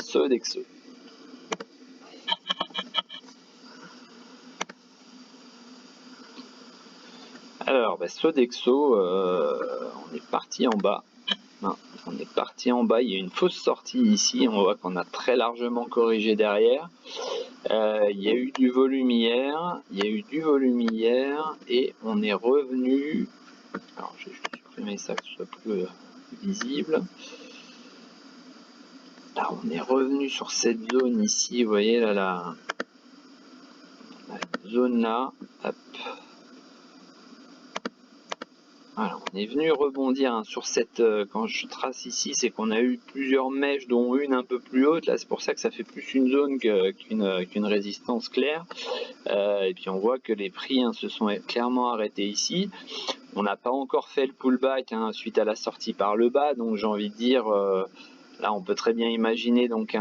Sodexo. Alors, Sodexo, on est parti en bas. Non, on est parti en bas. Il y a une fausse sortie ici. On voit qu'on a très largement corrigé derrière. Il y a eu du volume hier. Et on est revenu. Alors, je vais juste supprimer ça que ce soit plus visible. Là, on est revenu sur cette zone ici. Vous voyez là, la zone là. Hop. Voilà, on est venu rebondir sur cette, quand je trace ici, c'est qu'on a eu plusieurs mèches, dont une un peu plus haute. Là, c'est pour ça que ça fait plus une zone qu'une résistance claire. Et puis on voit que les prix se sont clairement arrêtés ici. On n'a pas encore fait le pullback suite à la sortie par le bas, donc j'ai envie de dire, là on peut très bien imaginer donc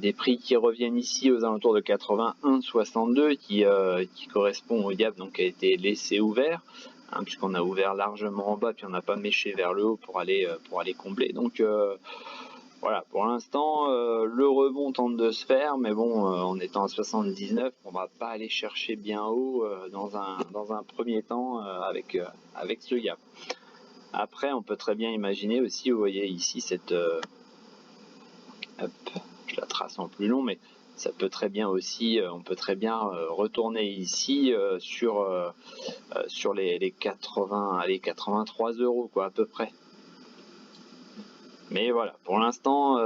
des prix qui reviennent ici aux alentours de 81,62 qui correspond au gap donc qui a été laissé ouvert. Puisqu'on a ouvert largement en bas puis on n'a pas méché vers le haut pour aller combler. Donc voilà, pour l'instant, le rebond tente de se faire, mais bon, en étant à 79, on va pas aller chercher bien haut dans un premier temps avec ce gap. Après, on peut très bien imaginer aussi, vous voyez ici cette... hop, je la trace en plus long, mais ça peut très bien aussi, on peut très bien retourner ici sur les 80, allez, 83 euros, quoi, à peu près. Mais voilà, pour l'instant,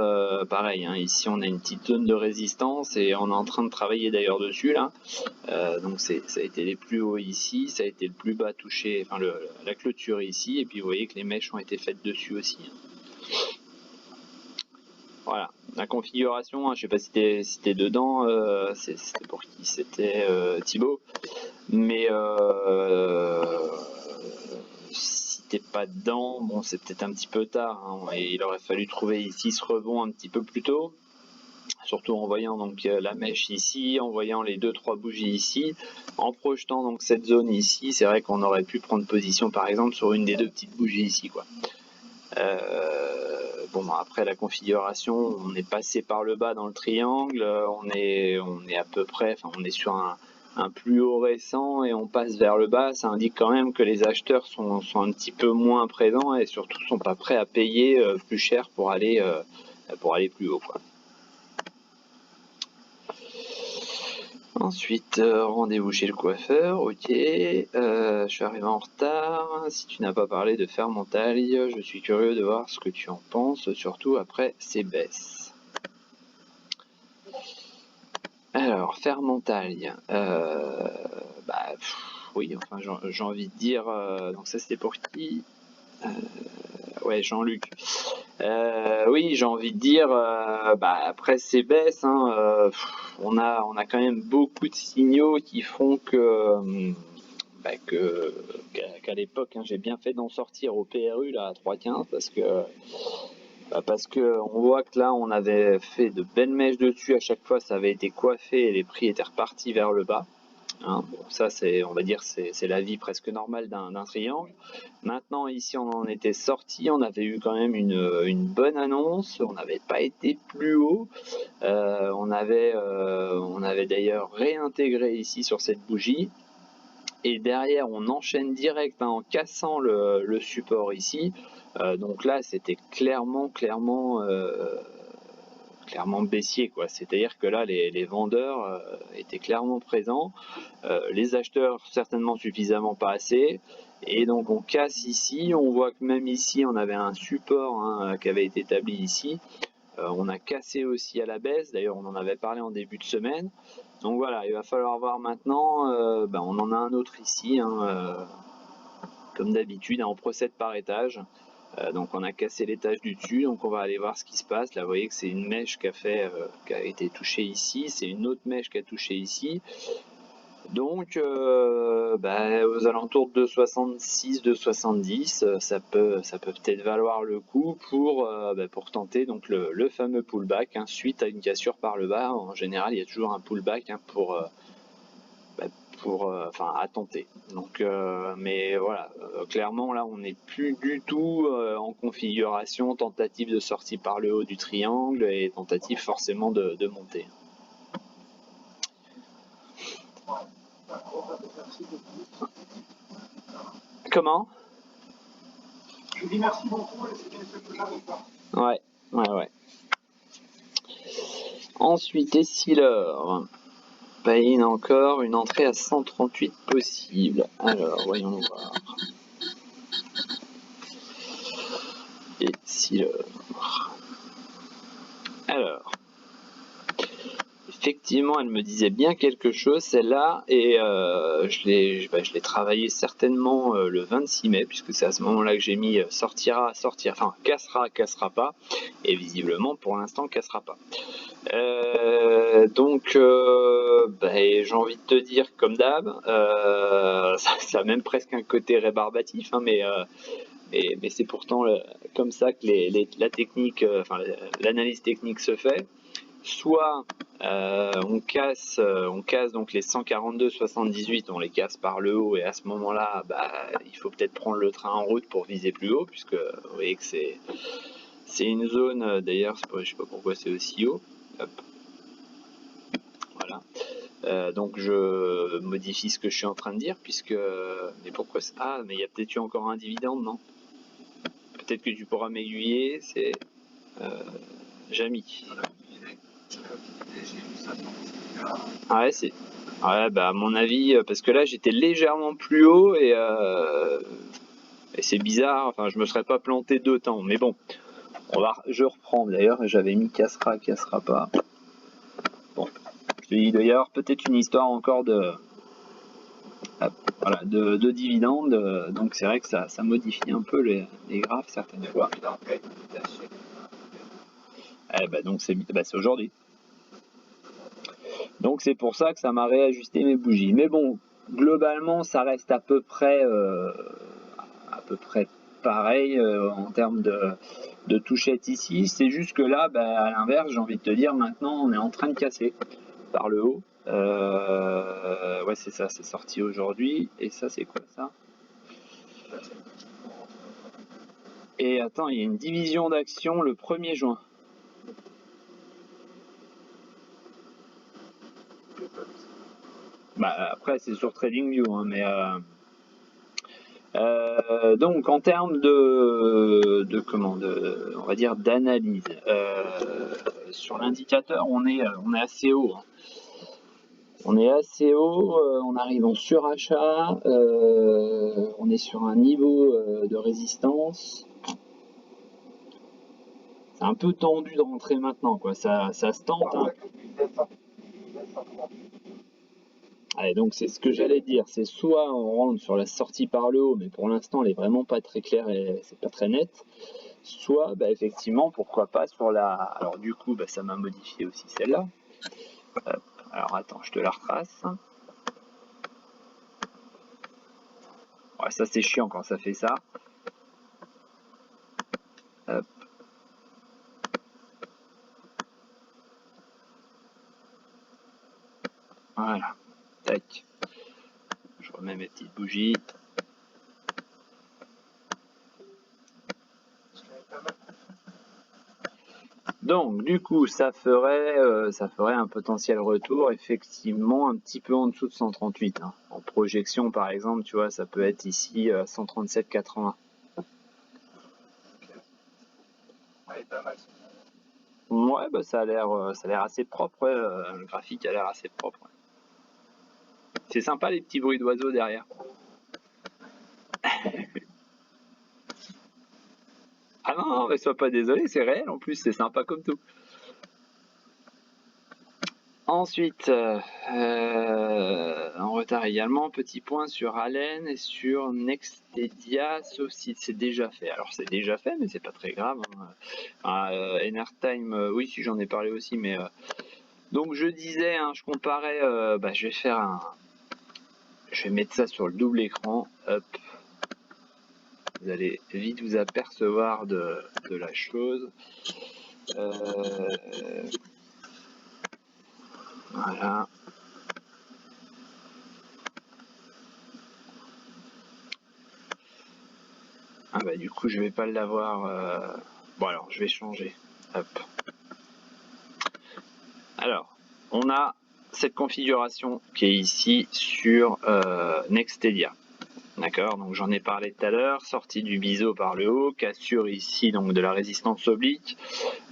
pareil, hein, ici on a une petite zone de résistance et on est en train de travailler d'ailleurs dessus là. Donc ça a été les plus hauts ici, ça a été le plus bas touché, enfin la clôture ici, et puis vous voyez que les mèches ont été faites dessus aussi. Voilà, la configuration, hein, je sais pas si t'es dedans, c'était pour qui? C'était Thibaut, mais si t'es pas dedans, bon c'est peut-être un petit peu tard, hein, et il aurait fallu trouver ici ce rebond un petit peu plus tôt, surtout en voyant donc la mèche ici, en voyant les 2-3 bougies ici, en projetant donc cette zone ici, c'est vrai qu'on aurait pu prendre position par exemple sur une des deux petites bougies ici, quoi. Bon, après la configuration, on est passé par le bas dans le triangle, on est à peu près, enfin on est sur un plus haut récent et on passe vers le bas. Ça indique quand même que les acheteurs sont un petit peu moins présents et surtout sont pas prêts à payer plus cher pour aller plus haut, quoi. Ensuite, rendez-vous chez le coiffeur, ok. Je suis arrivé en retard. Si tu n'as pas parlé de faire mon taille, je suis curieux de voir ce que tu en penses, surtout après ces baisses. Alors, faire mon taille. Oui, enfin, j'ai envie de dire. Donc, ça, c'était pour qui? Ouais, Jean-Luc. Oui, j'ai envie de dire, après ces baisses, hein, on a quand même beaucoup de signaux qui font qu'à l'époque, hein, j'ai bien fait d'en sortir au PRU là à 3,15 parce que on voit que là, on avait fait de belles mèches dessus. À chaque fois, ça avait été coiffé et les prix étaient repartis vers le bas. Hein, bon, ça, on va dire, c'est la vie presque normale d'un triangle. Maintenant, ici, on en était sorti, on avait eu quand même une bonne annonce, on n'avait pas été plus haut. On avait d'ailleurs réintégré ici sur cette bougie. Et derrière, on enchaîne direct, hein, en cassant le support ici. Donc là, c'était clairement baissier, quoi. C'est-à-dire que là, les vendeurs étaient clairement présents, les acheteurs certainement suffisamment pas assez, et donc on casse ici. On voit que même ici, on avait un support, hein, qui avait été établi ici. On a cassé aussi à la baisse, d'ailleurs on en avait parlé en début de semaine. Donc voilà, il va falloir voir maintenant, on en a un autre ici, hein, comme d'habitude, hein, on procède par étage. Donc on a cassé l'étage du dessus, donc on va aller voir ce qui se passe. Là vous voyez que c'est une mèche qui a été touchée ici, c'est une autre mèche qui a touché ici. Donc aux alentours de 66, de 70, ça peut peut-être valoir le coup pour tenter donc le fameux pullback, hein, suite à une cassure par le bas. En général, il y a toujours un pullback, hein, à tenter. Donc, mais voilà, clairement là, on n'est plus du tout en configuration tentative de sortie par le haut du triangle et tentative forcément de monter. Comment? Je dis merci beaucoup et c'était ce que j'avais pas. Ouais. Ensuite, et si l'heure Payne encore, une entrée à 138 possible. Alors, voyons voir. Et si l'heure. Alors. Effectivement, elle me disait bien quelque chose, celle-là, et je l'ai travaillée certainement le 26 mai, puisque c'est à ce moment-là que j'ai mis sortira, enfin cassera pas, et visiblement pour l'instant cassera pas. Donc, j'ai envie de te dire comme d'hab, ça a même presque un côté rébarbatif, hein, mais c'est pourtant comme ça que la technique, l'analyse technique se fait. Soit on casse donc les 142,78, on les casse par le haut et à ce moment-là, il faut peut-être prendre le train en route pour viser plus haut, puisque vous voyez que C'est une zone, d'ailleurs, je sais pas pourquoi c'est aussi haut. Hop. Voilà. Donc je modifie ce que je suis en train de dire, puisque... Mais pourquoi ça... Ah, mais il y a peut-être eu encore un dividende, non? Peut-être que tu pourras m'aiguiller, c'est... Jamy. Ah ouais, c'est... Ouais, bah à mon avis, parce que là j'étais légèrement plus haut et c'est bizarre, enfin je me serais pas planté d'autant, mais bon, je reprends d'ailleurs, j'avais mis cassera pas. Bon, je te dis, il doit y avoir peut-être une histoire encore de, voilà, de dividendes, donc c'est vrai que ça modifie un peu les graphes certaines fois. Bah donc c'est aujourd'hui. Donc c'est pour ça que ça m'a réajusté mes bougies. Mais bon, globalement, ça reste à peu près pareil en termes de touchette ici. C'est juste que là, à l'inverse, j'ai envie de te dire, maintenant, on est en train de casser par le haut. Ouais, c'est ça, c'est sorti aujourd'hui. Et ça, c'est quoi ça? Et attends, il y a une division d'action le 1er juin. Après, c'est sur TradingView, hein, mais... donc en termes on va dire d'analyse, sur l'indicateur on est assez haut. Hein. On est assez haut, on arrive en surachat, on est sur un niveau de résistance. C'est un peu tendu de rentrer maintenant, quoi. Ça se tente. Hein. Allez, donc c'est ce que j'allais dire, c'est soit on rentre sur la sortie par le haut, mais pour l'instant elle est vraiment pas très claire et c'est pas très net, soit effectivement pourquoi pas sur la... Alors du coup ça m'a modifié aussi celle-là. Alors attends, je te la retrace. Ouais, ça c'est chiant quand ça fait ça. Hop. Voilà, tac. Je remets mes petites bougies. Donc du coup ça ferait un potentiel retour effectivement un petit peu en dessous de 138. Hein. En projection par exemple, tu vois, ça peut être ici 137,80. Ouais, ça a l'air assez propre. Ouais, le graphique a l'air assez propre. Ouais. C'est sympa les petits bruits d'oiseaux derrière. Ah non, mais sois pas désolé, c'est réel en plus, c'est sympa comme tout. Ensuite, en retard également, petit point sur Allen et sur Nextedia, sauf si c'est déjà fait. Alors c'est déjà fait, mais c'est pas très grave. Hein. Enertime, oui, si j'en ai parlé aussi, mais donc je disais, hein, je comparais, je vais mettre ça sur le double écran. Hop. Vous allez vite vous apercevoir de la chose. Voilà. Ah du coup je vais pas l'avoir. Bon alors je vais changer. Hop. Alors on a cette configuration qui est ici sur Nextedia. D'accord, donc j'en ai parlé tout à l'heure, sortie du biseau par le haut, cassure ici donc de la résistance oblique,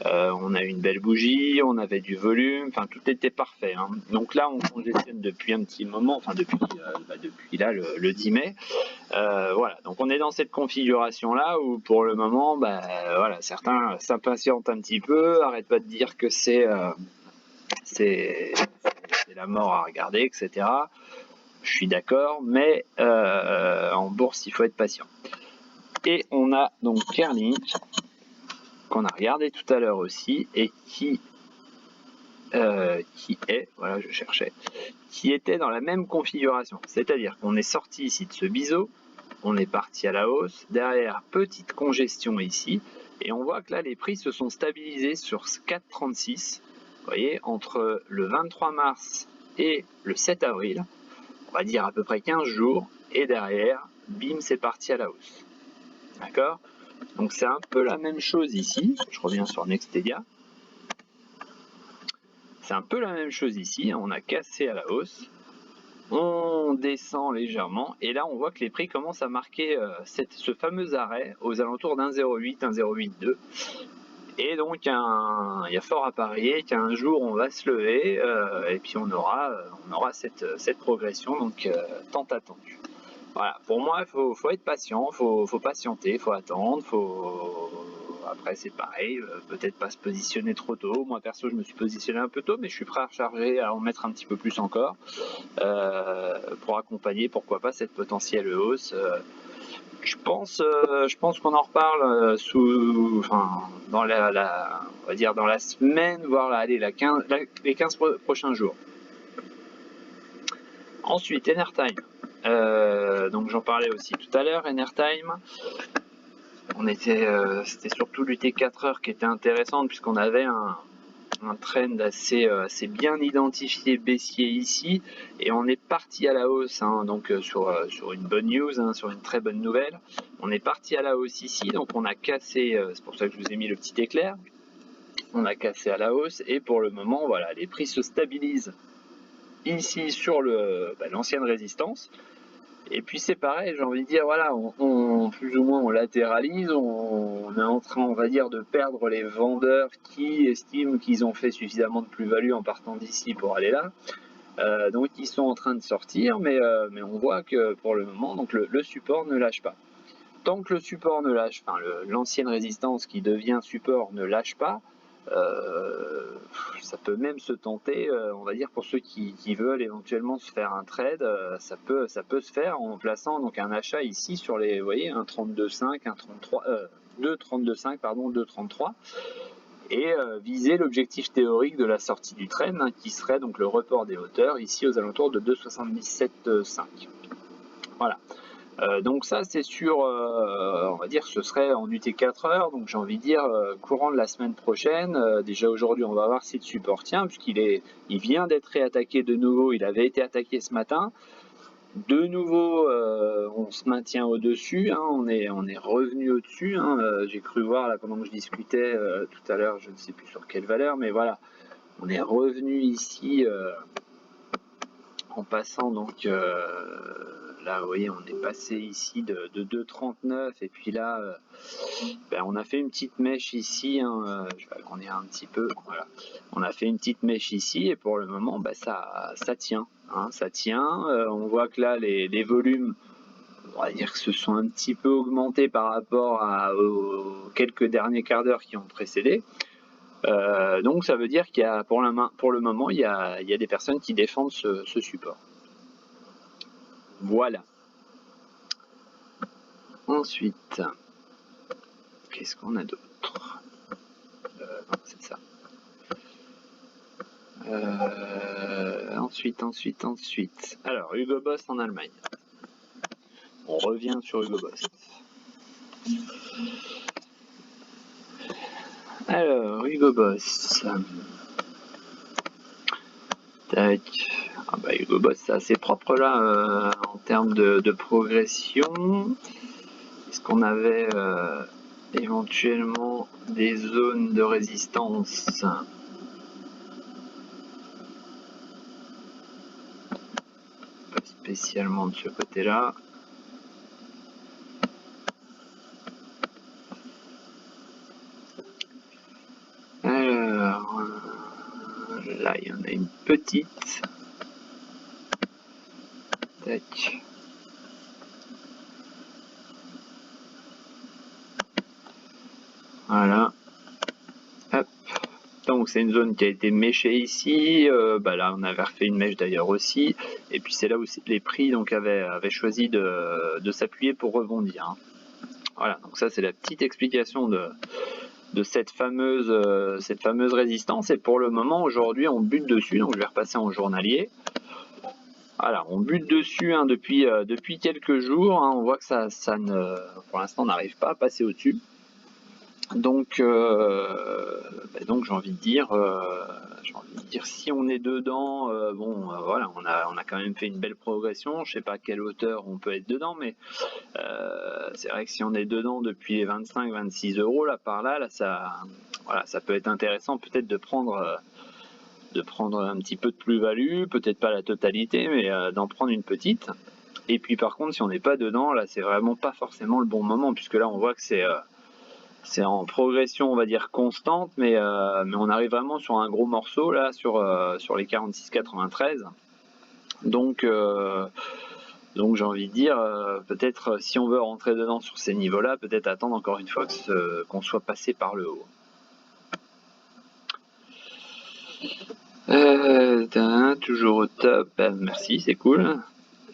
on a une belle bougie, on avait du volume, enfin tout était parfait. Hein. Donc là on congestionne depuis un petit moment, enfin depuis là le 10 mai. Voilà, donc on est dans cette configuration là où pour le moment, voilà, certains s'impatientent un petit peu, arrêtent pas de dire que c'est la mort à regarder, etc. Je suis d'accord, mais en bourse, il faut être patient. Et on a donc Kerlink, qu'on a regardé tout à l'heure aussi, et qui est, voilà, je cherchais, qui était dans la même configuration. C'est-à-dire qu'on est sorti ici de ce biseau, on est parti à la hausse, derrière, petite congestion ici, et on voit que là, les prix se sont stabilisés sur 4,36, vous voyez, entre le 23 mars et le 7 avril, on va dire à peu près 15 jours, et derrière, bim, c'est parti à la hausse. D'accord? Donc c'est un peu la même chose ici, je reviens sur Nextedia. C'est un peu la même chose ici, on a cassé à la hausse, on descend légèrement, et là on voit que les prix commencent à marquer ce fameux arrêt aux alentours d'1,08, 1,082. Et donc il y a fort à parier qu'un jour on va se lever et puis on aura cette progression donc tant attendue. Voilà, pour moi il faut être patient, faut patienter, faut attendre, après c'est pareil, peut-être pas se positionner trop tôt. Moi perso je me suis positionné un peu tôt, mais je suis prêt à recharger, à en mettre un petit peu plus encore pour accompagner pourquoi pas cette potentielle hausse. Je pense qu'on en reparle dans on va dire dans la semaine, voire allez, les 15 prochains jours. Ensuite, Enertime. Donc j'en parlais aussi tout à l'heure, Enertime. C'était surtout l'UT 4 heures qui était intéressante puisqu'on avait un trend assez bien identifié baissier ici et on est parti à la hausse donc sur une bonne news, sur une très bonne nouvelle. On est parti à la hausse ici, donc on a cassé, c'est pour ça que je vous ai mis le petit éclair, on a cassé à la hausse et pour le moment voilà, les prix se stabilisent ici sur l'ancienne résistance. Et puis c'est pareil, j'ai envie de dire, voilà, on plus ou moins on latéralise, on est en train, on va dire, de perdre les vendeurs qui estiment qu'ils ont fait suffisamment de plus-value en partant d'ici pour aller là. Donc ils sont en train de sortir, mais on voit que pour le moment, donc le support ne lâche pas. Tant que le support ne lâche, l'ancienne résistance qui devient support ne lâche pas, ça peut même se tenter, on va dire pour ceux qui veulent éventuellement se faire un trade, ça peut se faire en plaçant donc un achat ici sur les, vous voyez, un 32,5, un 33, 2,32,5 pardon, 2,33 et viser l'objectif théorique de la sortie du trend qui serait donc le report des hauteurs ici aux alentours de 2,77,5. Voilà. Donc ça c'est sur, on va dire ce serait en UT 4 heures, donc j'ai envie de dire courant de la semaine prochaine. Déjà aujourd'hui on va voir si le support tient puisqu'il vient d'être réattaqué de nouveau, il avait été attaqué ce matin. De nouveau on se maintient au-dessus, on est revenu au-dessus, j'ai cru voir là pendant que je discutais tout à l'heure, je ne sais plus sur quelle valeur, mais voilà, on est revenu ici en passant donc là vous voyez on est passé ici de 2,39 et puis là on a fait une petite mèche ici, je vais agrandir un petit peu, voilà, on a fait une petite mèche ici et pour le moment ça tient, ça tient, on voit que là les volumes, on va dire que se sont un petit peu augmentés par rapport aux quelques derniers quarts d'heure qui ont précédé. Donc ça veut dire qu'il y a pour le moment il y a des personnes qui défendent ce support. Voilà. Ensuite, qu'est-ce qu'on a d'autre? Non, c'est ça. Ensuite. Alors, Hugo Boss en Allemagne. On revient sur Hugo Boss. Alors, Hugo Boss. Tac. Hugo Boss, c'est assez propre là en termes de progression. Est-ce qu'on avait éventuellement des zones de résistance? Pas spécialement de ce côté-là. Alors, là, il y en a une petite. Tac. Voilà. Hop. Donc c'est une zone qui a été méchée ici. Là on avait refait une mèche d'ailleurs aussi. Et puis c'est là où les prix donc avaient choisi de s'appuyer pour rebondir. Voilà. Donc ça c'est la petite explication de cette fameuse résistance. Et pour le moment aujourd'hui on bute dessus. Donc je vais repasser en journalier. Voilà, on bute dessus depuis quelques jours. On voit que ça pour l'instant n'arrive pas à passer au-dessus. Donc j'ai envie de dire dire, si on est dedans, voilà, on a quand même fait une belle progression. Je sais pas à quelle hauteur on peut être dedans, mais c'est vrai que si on est dedans depuis les 25-26 euros là par là, voilà, ça peut être intéressant peut-être de prendre un petit peu de plus-value, peut-être pas la totalité, mais d'en prendre une petite. Et puis par contre, si on n'est pas dedans, là, c'est vraiment pas forcément le bon moment, puisque là, on voit que c'est en progression, on va dire constante, mais on arrive vraiment sur un gros morceau là, sur les 46,93. Donc j'ai envie de dire, peut-être si on veut rentrer dedans sur ces niveaux-là, peut-être attendre encore une fois qu'on soit passé par le haut. Toujours au top, merci, c'est cool.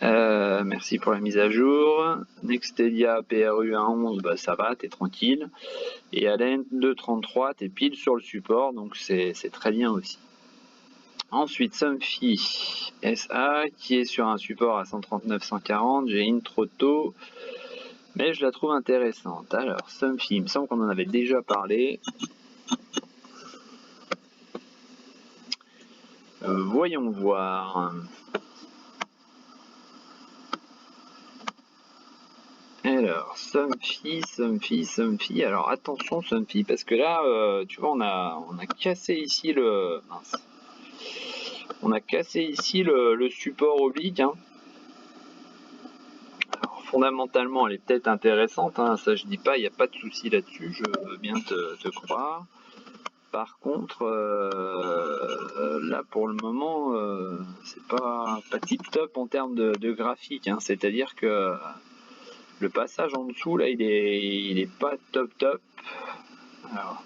Merci pour la mise à jour. Nextelia PRU 1.11, bah ça va, t'es tranquille. Et Allen 2.33, t'es pile sur le support, donc c'est très bien aussi. Ensuite, Somfy SA qui est sur un support à 139-140. J'ai une trop tôt, mais je la trouve intéressante. Alors, Somfy, il me semble qu'on en avait déjà parlé. Voyons voir. Alors, Somfy. Alors, attention, Somfy, parce que là, tu vois, on a cassé ici le... Mince. On a cassé ici le support oblique. Hein. Alors, fondamentalement, elle est peut-être intéressante. Hein, ça, je dis pas, il n'y a pas de souci là-dessus. Je veux bien te croire. Par contre, là, pour le moment, c'est pas tip-top en termes de graphique. Hein, c'est-à-dire que le passage en dessous, là, il est pas top. Alors,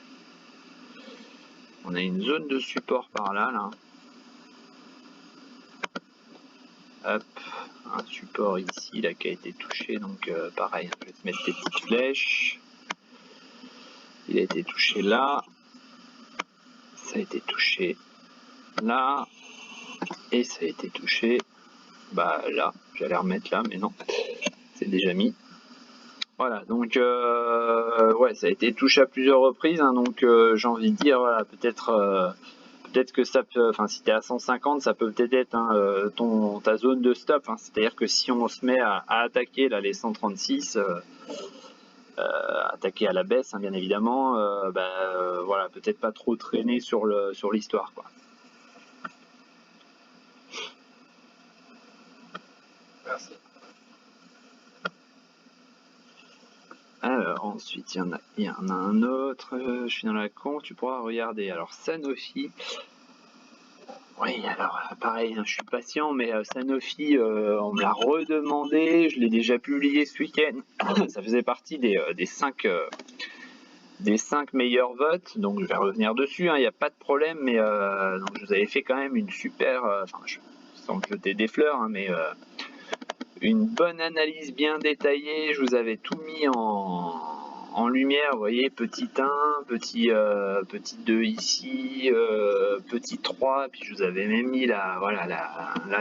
on a une zone de support par là. Hop, un support ici là qui a été touché, donc pareil, je vais te mettre tes petites flèches. Il a été touché là, ça a été touché là, et ça a été touché là. J'allais remettre là, mais non, c'est déjà mis. Voilà, donc ouais, ça a été touché à plusieurs reprises, hein, donc j'ai envie de dire, voilà, peut-être que ça peut, enfin si tu es à 150, ça peut peut-être être hein, ta zone de stop. Hein, c'est-à-dire que si on se met à attaquer là, les 136, attaquer à la baisse, hein, bien évidemment, voilà, peut-être pas trop traîner sur l'histoire, quoi. Merci. Alors ensuite il y en a un autre, je suis dans la con, tu pourras regarder. Alors Sanofi, oui, alors pareil, hein, je suis patient, mais Sanofi, on me l'a redemandé, je l'ai déjà publié ce week-end. Ça faisait partie des 5 meilleurs votes, donc je vais revenir dessus, il n'y a pas de problème, mais donc je vous avais fait quand même une super, sans me jeter des fleurs, hein, mais une bonne analyse bien détaillée, je vous avais tout mis en lumière, vous voyez, petit 1, petit 2 ici, petit 3, puis je vous avais même mis là,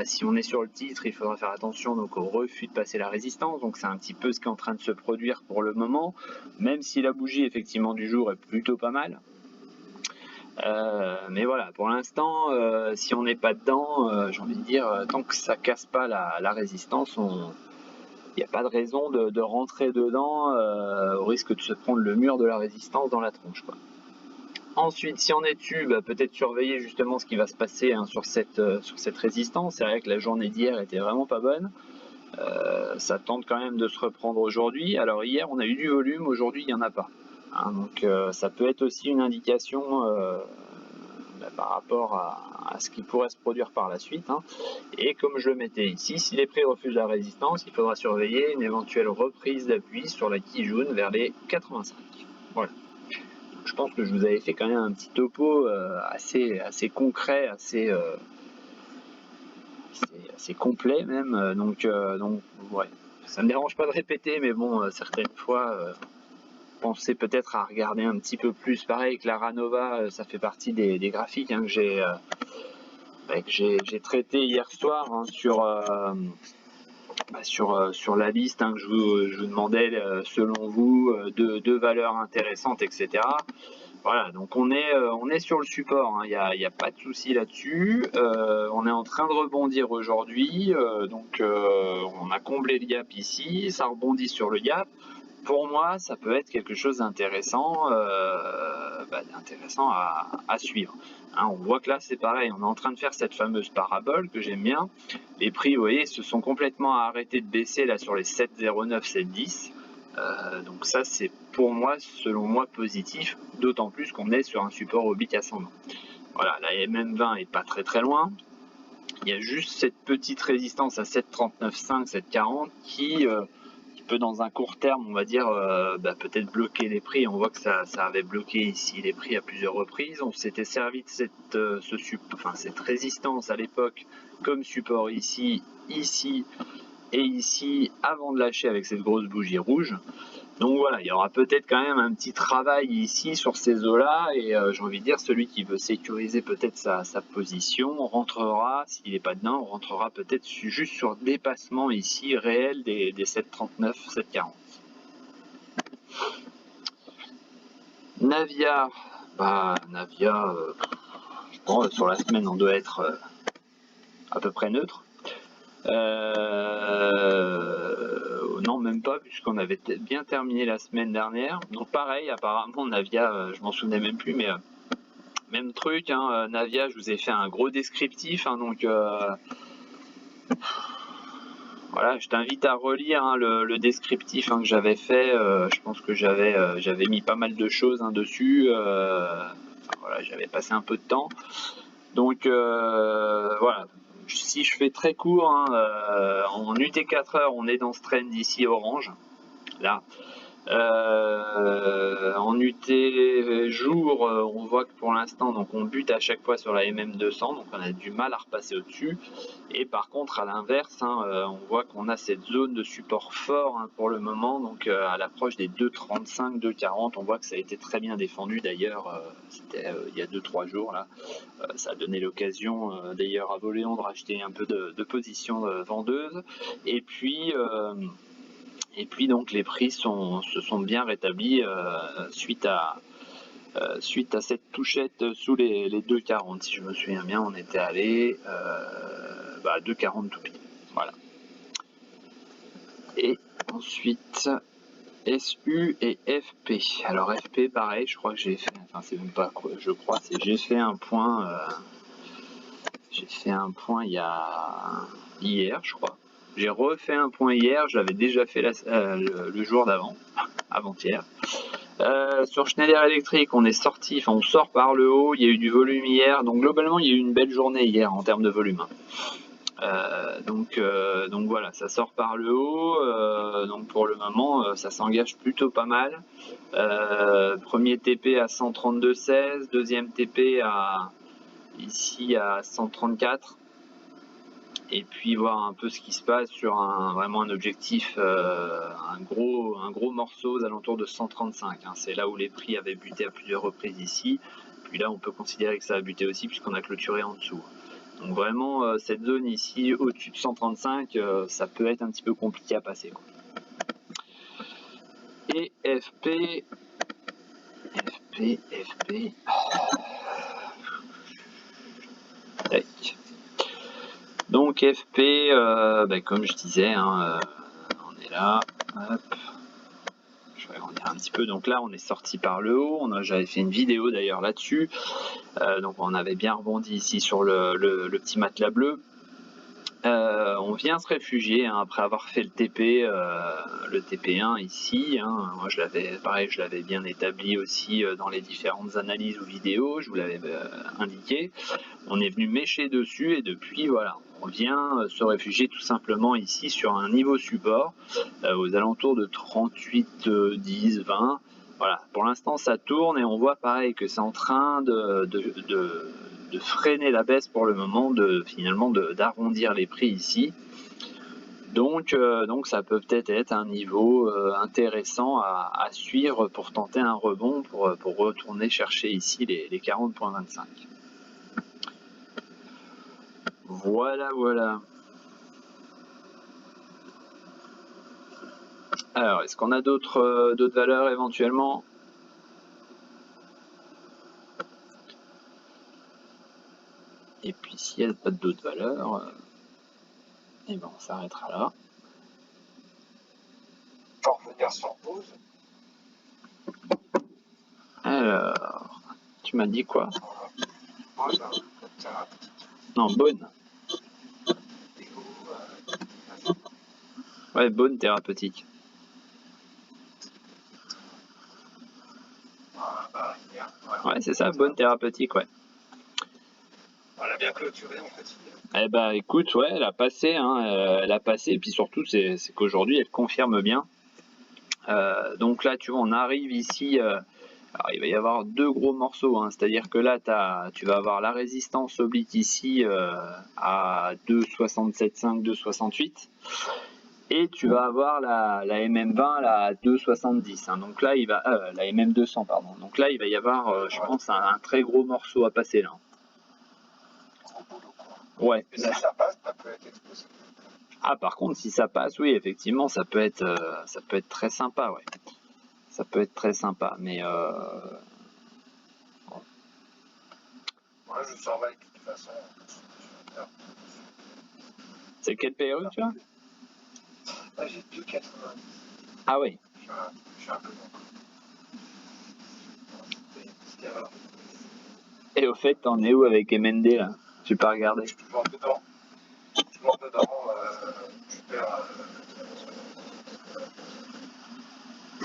si on est sur le titre, il faudra faire attention donc au refus de passer la résistance, donc c'est un petit peu ce qui est en train de se produire pour le moment, même si la bougie effectivement du jour est plutôt pas mal. Mais voilà, pour l'instant, si on n'est pas dedans, j'ai envie de dire, tant que ça casse pas la résistance, il n'y a pas de raison de rentrer dedans au risque de se prendre le mur de la résistance dans la tronche, quoi. Ensuite, si on est dessus, peut-être surveiller justement ce qui va se passer hein, sur cette résistance. C'est vrai que la journée d'hier était vraiment pas bonne. Ça tente quand même de se reprendre aujourd'hui. Alors hier, on a eu du volume, aujourd'hui, il n'y en a pas. Hein, donc ça peut être aussi une indication par rapport à ce qui pourrait se produire par la suite. Hein. Et comme je le mettais ici, si les prix refusent la résistance, il faudra surveiller une éventuelle reprise d'appui sur la quille jaune vers les 85. Voilà. Je pense que je vous avais fait quand même un petit topo assez concret, assez complet même. Donc ouais, ça me dérange pas de répéter, mais bon, certaines fois, pensez peut-être à regarder un petit peu plus. Pareil que la Ranova, ça fait partie des graphiques hein, que j'ai traité hier soir hein, sur la liste hein, que je vous demandais selon vous deux valeurs intéressantes, etc. Voilà, donc on est sur le support, hein. Il y a pas de souci là-dessus. On est en train de rebondir aujourd'hui, donc on a comblé le gap ici, ça rebondit sur le gap. Pour moi, ça peut être quelque chose d'intéressant, intéressant à suivre. Hein, on voit que là, c'est pareil, on est en train de faire cette fameuse parabole que j'aime bien. Les prix, vous voyez, se sont complètement arrêtés de baisser là sur les 7,09, 7,10. Donc ça, c'est pour moi, selon moi, positif, d'autant plus qu'on est sur un support oblique ascendant. Voilà, la MM20 est pas très très loin. Il y a juste cette petite résistance à 7,39,5, 7,40 qui peut dans un court terme, on va dire, peut-être bloquer les prix. On voit que ça avait bloqué ici les prix à plusieurs reprises. On s'était servi de cette résistance à l'époque comme support ici, ici et ici avant de lâcher avec cette grosse bougie rouge. Donc voilà, il y aura peut-être quand même un petit travail ici sur ces eaux-là, et j'ai envie de dire, celui qui veut sécuriser peut-être sa position, rentrera, s'il n'est pas dedans, on rentrera peut-être juste sur dépassement ici réel des 7,39, 7,40. Navia, Navia, je pense sur la semaine on doit être à peu près neutre. Non, même pas, puisqu'on avait bien terminé la semaine dernière. Donc pareil, apparemment Navia, je m'en souvenais même plus, mais même truc, hein, Navia, je vous ai fait un gros descriptif, hein, donc voilà, je t'invite à relire, hein, le descriptif, hein, que j'avais fait. Je pense que j'avais mis pas mal de choses, hein, dessus. Voilà, j'avais passé un peu de temps. Donc voilà, si je fais très court, hein, en UT4 heures, on est dans ce trend ici orange, là. En UT jour, on voit que pour l'instant, donc on bute à chaque fois sur la MM200, donc on a du mal à repasser au-dessus. Et par contre, à l'inverse, hein, on voit qu'on a cette zone de support fort, hein, pour le moment, donc à l'approche des 2,35, 2,40. On voit que ça a été très bien défendu d'ailleurs, c'était il y a 2-3 jours là. Ça a donné l'occasion d'ailleurs à Voléon de racheter un peu de position vendeuse. Et puis donc les prix se sont bien rétablis suite à cette touchette sous les 2,40. Si je me souviens bien, on était allé à 2,40 tout pile. Voilà. Et ensuite SU et FP. Alors FP pareil, je crois que j'ai fait, enfin c'est même pas quoi, je crois, c'est j'ai fait un point. J'ai fait un point hier, je crois. J'ai refait un point hier, je l'avais déjà fait le jour d'avant, avant-hier. Sur Schneider Electric, on est sorti, enfin on sort par le haut, il y a eu du volume hier, donc globalement il y a eu une belle journée hier en termes de volume. Donc voilà, ça sort par le haut, donc pour le moment ça s'engage plutôt pas mal. Premier TP à 132,16, deuxième TP ici à 134, et puis voir un peu ce qui se passe sur vraiment un objectif, un gros morceau aux alentours de 135, hein. C'est là où les prix avaient buté à plusieurs reprises ici, puis là on peut considérer que ça a buté aussi puisqu'on a clôturé en dessous. Donc vraiment cette zone ici au-dessus de 135, ça peut être un petit peu compliqué à passer, quoi. Et FP. Tac. Donc FP, comme je disais, hein, on est là, hop. Je vais agrandir un petit peu. Donc là, on est sorti par le haut. J'avais fait une vidéo d'ailleurs là-dessus. Donc on avait bien rebondi ici sur le petit matelas bleu. On vient se réfugier, hein, après avoir fait le TP, le TP1 ici, hein. Moi je l'avais bien établi aussi dans les différentes analyses ou vidéos, je vous l'avais indiqué. On est venu mécher dessus et depuis voilà, on vient se réfugier tout simplement ici sur un niveau support aux alentours de 38, 10, 20. Voilà, pour l'instant ça tourne et on voit pareil que c'est en train de freiner la baisse pour le moment, finalement d'arrondir les prix ici. Donc ça peut peut-être être un niveau intéressant à suivre pour tenter un rebond, pour retourner chercher ici les 40,25. Voilà. Alors, est-ce qu'on a d'autres valeurs éventuellement? Et puis s'il n'y a pas d'autres valeurs, et ben on s'arrêtera là. Pour revenir sur pause. Alors, tu m'as dit quoi? Bonne, thérapeutique. Non, bonne. Ouais, bonne thérapeutique. Ouais, c'est ça, bonne thérapeutique, ouais. On l'a bien clôturé en fait. Eh ben écoute, ouais, elle a passé, hein, elle a passé, et puis surtout c'est qu'aujourd'hui elle confirme bien. Donc là, tu vois, on arrive ici. Alors, il va y avoir deux gros morceaux, hein, c'est-à-dire que là, tu vas avoir la résistance oblique ici à 2,67,5, 2,68, et tu vas avoir la MM20 là, à 2,70. Hein, donc là, la MM200, pardon. Donc là, il va y avoir, je pense, un très gros morceau à passer là. Ouais. Et si ça passe, ça peut être explosif. Ah, par contre, si ça passe, oui, effectivement, ça peut être très sympa, ouais. Ça peut être très sympa, mais Moi, je surveille de toute façon. c'est quelle période, tu vois? Là, j'ai 2,90. Ah oui. Je suis un peu bon. Et au fait, t'en es où avec MND là? J'ai pas regardé. Je suis toujours dedans. Toujours dedans. Je perds.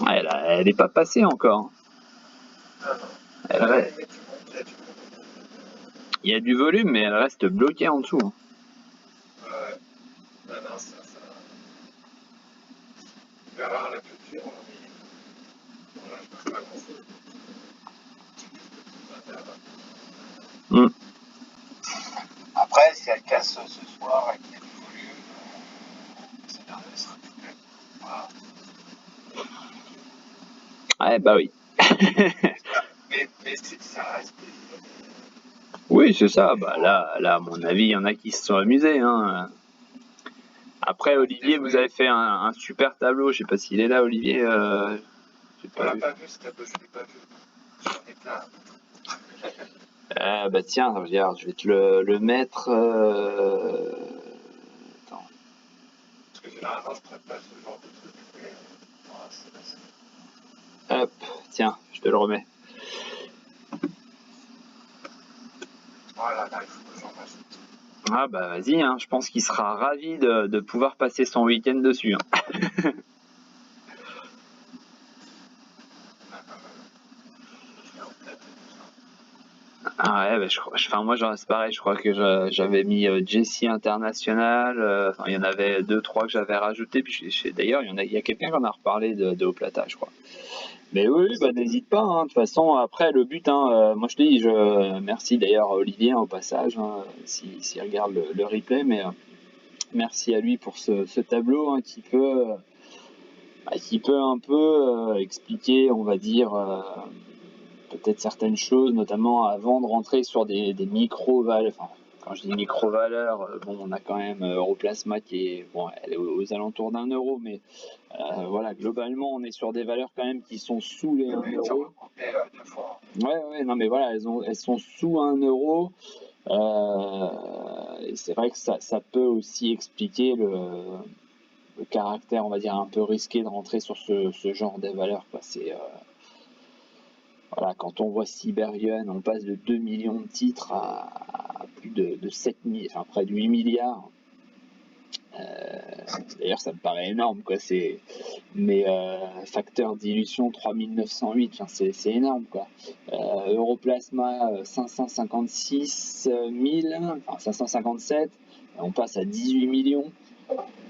Ouais, elle est pas passée encore. Il y a du volume, mais elle reste bloquée en dessous. Ouais. Non, ça. On verra la culture. Voilà, je peux pas grand-chose. Après, si elle casse ce soir avec du volume, ça sera plus belle. Voilà. Ouais, bah oui. mais ça reste. Oui, c'est ça. Bah là, à mon avis, il y en a qui se sont amusés. Hein. Après, Olivier, vous avez fait un super tableau. Je sais pas s'il est là, Olivier. On l'a pas vu ce tableau, je l'ai pas vu. J'en ai plein. Bah tiens, regarde, je vais te le mettre. Attends. Parce que généralement, je prépare ce genre de truc. Hop, tiens, je te le remets. Voilà, là, il faut que j'en rajoute. Ah bah vas-y, hein, je pense qu'il sera ravi de pouvoir passer son week-end dessus. Hein. Ah ouais, bah, moi c'est pareil, je crois que j'avais mis Jessie International, enfin il y en avait deux, trois que j'avais rajouté, puis d'ailleurs il y a quelqu'un qui en a reparlé de Haut Plata, je crois. Mais oui, bah n'hésite pas, hein, de toute façon après le but, hein, moi je te dis, merci d'ailleurs à Olivier hein, au passage, hein, s'il regarde le replay, mais merci à lui pour ce tableau hein, qui peut un peu expliquer, on va dire, peut-être certaines choses, notamment avant de rentrer sur des micro-valeurs. Enfin, quand je dis micro-valeurs, bon, on a quand même Europlasma qui est, bon, elle est aux alentours d'1 euro, mais voilà, globalement, on est sur des valeurs quand même qui sont sous les 1 euro. Ouais, non, mais voilà, elles sont sous 1 euro. Et c'est vrai que ça peut aussi expliquer le caractère, on va dire, un peu risqué de rentrer sur ce genre de valeurs. Quoi. Voilà, quand on voit Siberian, on passe de 2 millions de titres à plus de 7 000, enfin près de 8 milliards. D'ailleurs, ça me paraît énorme, quoi. Mais facteur dilution 3908, enfin, c'est énorme, quoi. Europlasma 556 000, enfin 557, on passe à 18 millions.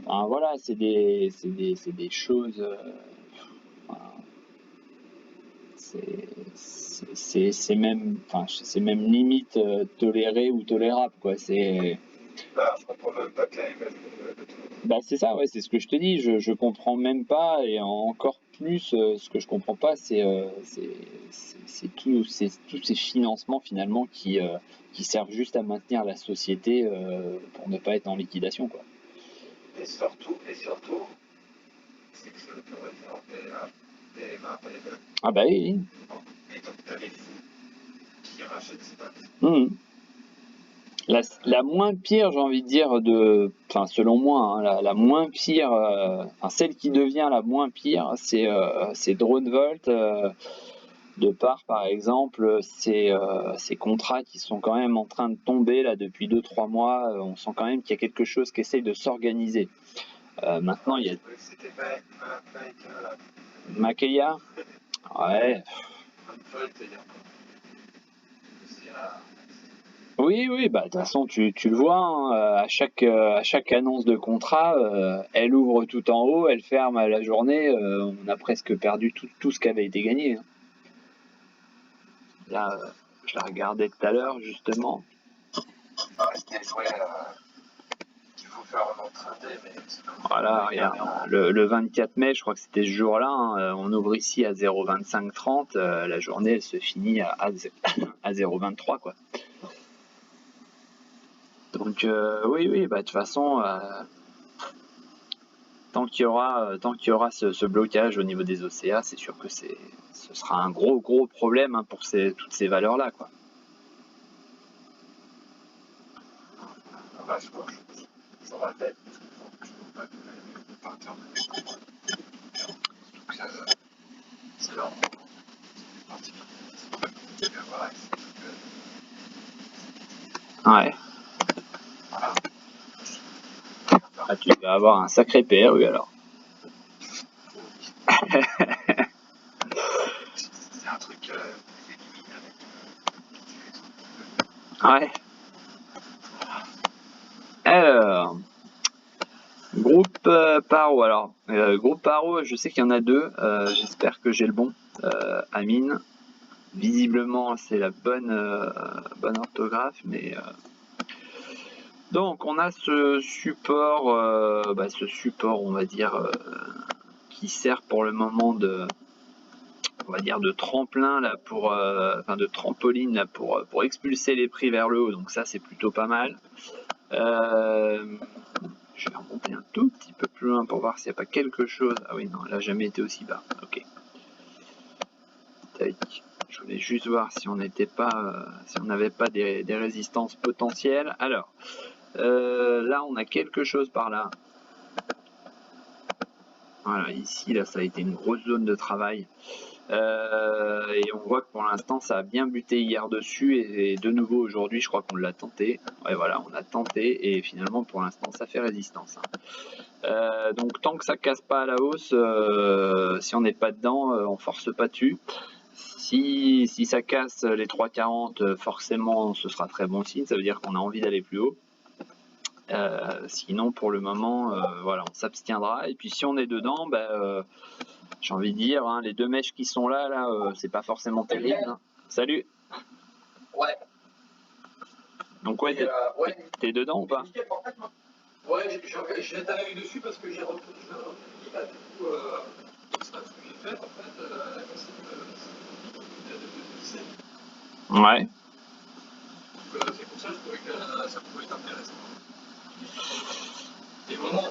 Enfin, voilà, c'est des choses. C'est même, enfin, c'est même limite toléré ou tolérable, quoi. Je comprends même pas que Bah c'est ça, ouais, c'est ce que je te dis. Je comprends même pas, et encore plus, ce que je comprends pas, c'est tous ces financements finalement qui servent juste à maintenir la société pour ne pas être en liquidation, quoi. Et surtout, c'est que c'est autorisé en PMA, PME. Ah bah oui. Et donc, t'as les fonds qui rachètent ces boîtes. La moins pire, j'ai envie de dire, enfin selon moi, hein, la moins pire, enfin celle qui devient la moins pire, c'est Dronevolt, de par exemple, ces contrats qui sont quand même en train de tomber là depuis 2-3 mois. On sent quand même qu'il y a quelque chose qui essaye de s'organiser. Maintenant, il y a C'était Makeya, ouais. Oui, oui, bah de toute façon tu le vois, hein, à chaque annonce de contrat, elle ouvre tout en haut, elle ferme à la journée, on a presque perdu tout ce qui avait été gagné, hein. Là, je la regardais tout à l'heure justement. C'était joué qu'il faut faire un intraday, mais Voilà, regarde, le 24 mai, je crois que c'était ce jour-là, hein, on ouvre ici à 0,2530, la journée elle se finit à 0,23 quoi. Donc oui, oui, bah de toute façon, tant qu'il y aura ce blocage au niveau des OCA, c'est sûr que ce sera un gros problème, hein, pour toutes ces valeurs-là, quoi. je crois que je rappelle, je ne peux pas partir de c'est leur particulier. Ouais. Ah, tu vas avoir un sacré PRU alors. C'est un truc Ouais. Alors, groupe Paro. Alors, groupe Paro, je sais qu'il y en a deux. J'espère que j'ai le bon. Amine. Visiblement, c'est la bonne orthographe, mais donc on a ce support, on va dire, qui sert pour le moment on va dire de tremplin là de trampoline là pour expulser les prix vers le haut. Donc ça c'est plutôt pas mal. Je vais remonter un tout petit peu plus loin pour voir s'il n'y a pas quelque chose. Ah oui non, elle n'a jamais été aussi bas. Ok. Tac. Je voulais juste voir si on n'était pas, si on n'avait pas des résistances potentielles. Alors, là, on a quelque chose par là. Voilà, ici, là, ça a été une grosse zone de travail. Et on voit que pour l'instant, ça a bien buté hier dessus. Et de nouveau, aujourd'hui, je crois qu'on l'a tenté. Ouais, voilà, on a tenté. Et finalement, pour l'instant, ça fait résistance, hein. Donc, tant que ça casse pas à la hausse, si on n'est pas dedans, on force pas dessus. Si ça casse les 3,40, forcément ce sera très bon signe, ça veut dire qu'on a envie d'aller plus haut. Sinon pour le moment, voilà, on s'abstiendra. Et puis si on est dedans, j'ai envie de dire, hein, les deux mèches qui sont là, c'est pas forcément terrible, hein. Salut. Ouais. Donc ouais, t'es dedans ou pas? Ouais, j'ai été allé dessus parce que j'ai retourné. Du coup, c'est pas ce que j'ai fait en fait. Ouais. C'est pour ça que je trouvais que ça pouvait être intéressant. Et vraiment,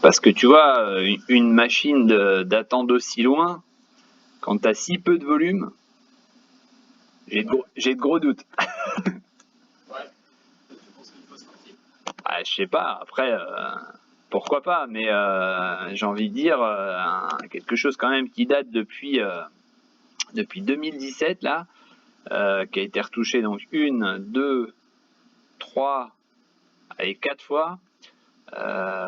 parce que tu vois, une machine datant d'aussi loin, quand t'as si peu de volume, j'ai de gros doutes. ouais. Ah, je sais pas, après, pourquoi pas, mais j'ai envie de dire, quelque chose quand même qui date depuis 2017, là, qui a été retouché donc 1, 2, 3, allez, 4 fois.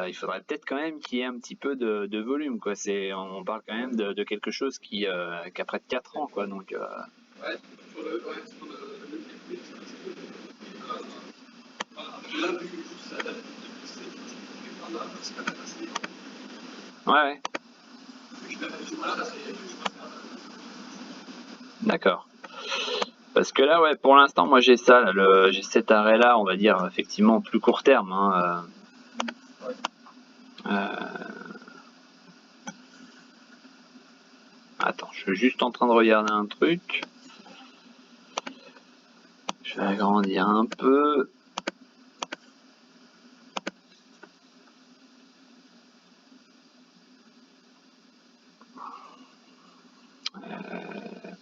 Il faudrait peut-être quand même qu'il y ait un petit peu de volume, quoi. On parle quand même de quelque chose qui a près de 4 ans, quoi. Donc, Ouais, sur le là, vu que ça date ouais. D'accord. Parce que là, ouais, pour l'instant, moi j'ai ça, j'ai cet arrêt-là, on va dire effectivement plus court terme, hein. Attends, je suis juste en train de regarder un truc. Je vais agrandir un peu.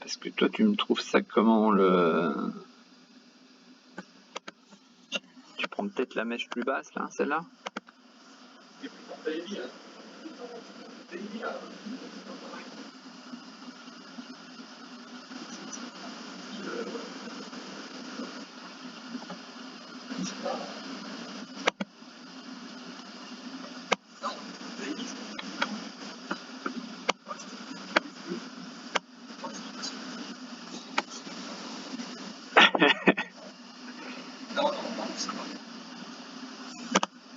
Parce que toi, tu me trouves ça comment le... Tu prends peut-être la mèche plus basse, là, celle-là?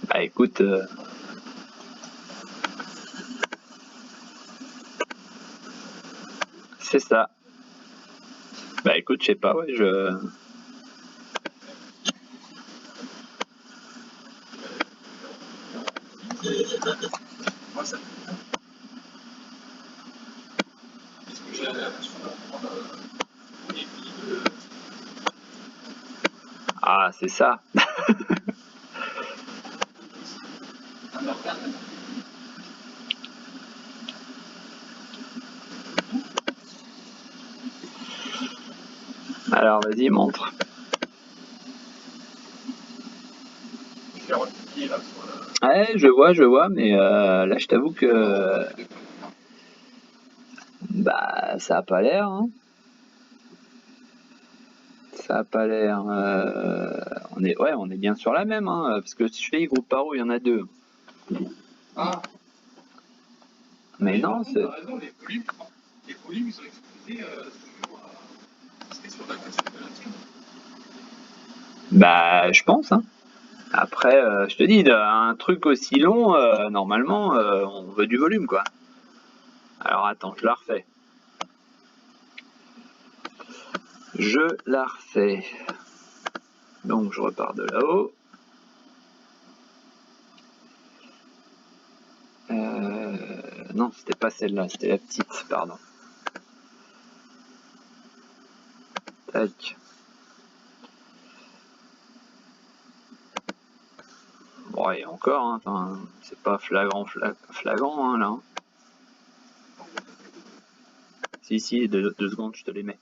Bah écoute, c'est ça. Bah écoute, je sais pas, ouais, je... Moi, ça Est-ce que j'ai l'impression d'apprendre les billes de Ah, c'est ça. un organe? Alors, vas-y, montre. Je l'ai replié là sur le. Ouais, je vois, mais là, je t'avoue que... Bah, ça a pas l'air, hein. Ça a pas l'air... on est bien sur la même, hein, parce que si je fais groupe paro, il y en a deux. Ah, Mais non, par contre, c'est... t'as raison, les volumes, ils ont explosé toujours. C'était sur la question de la team. Bah, je pense, hein. Après, je te dis, un truc aussi long, normalement, on veut du volume, quoi. Alors, attends, je la refais. Je la refais. Donc, je repars de là-haut. Non, c'était pas celle-là, c'était la petite, pardon. Tac. Bon, et encore, hein, enfin, c'est pas flagrant, hein, là. Si, 2 secondes, je te les mets.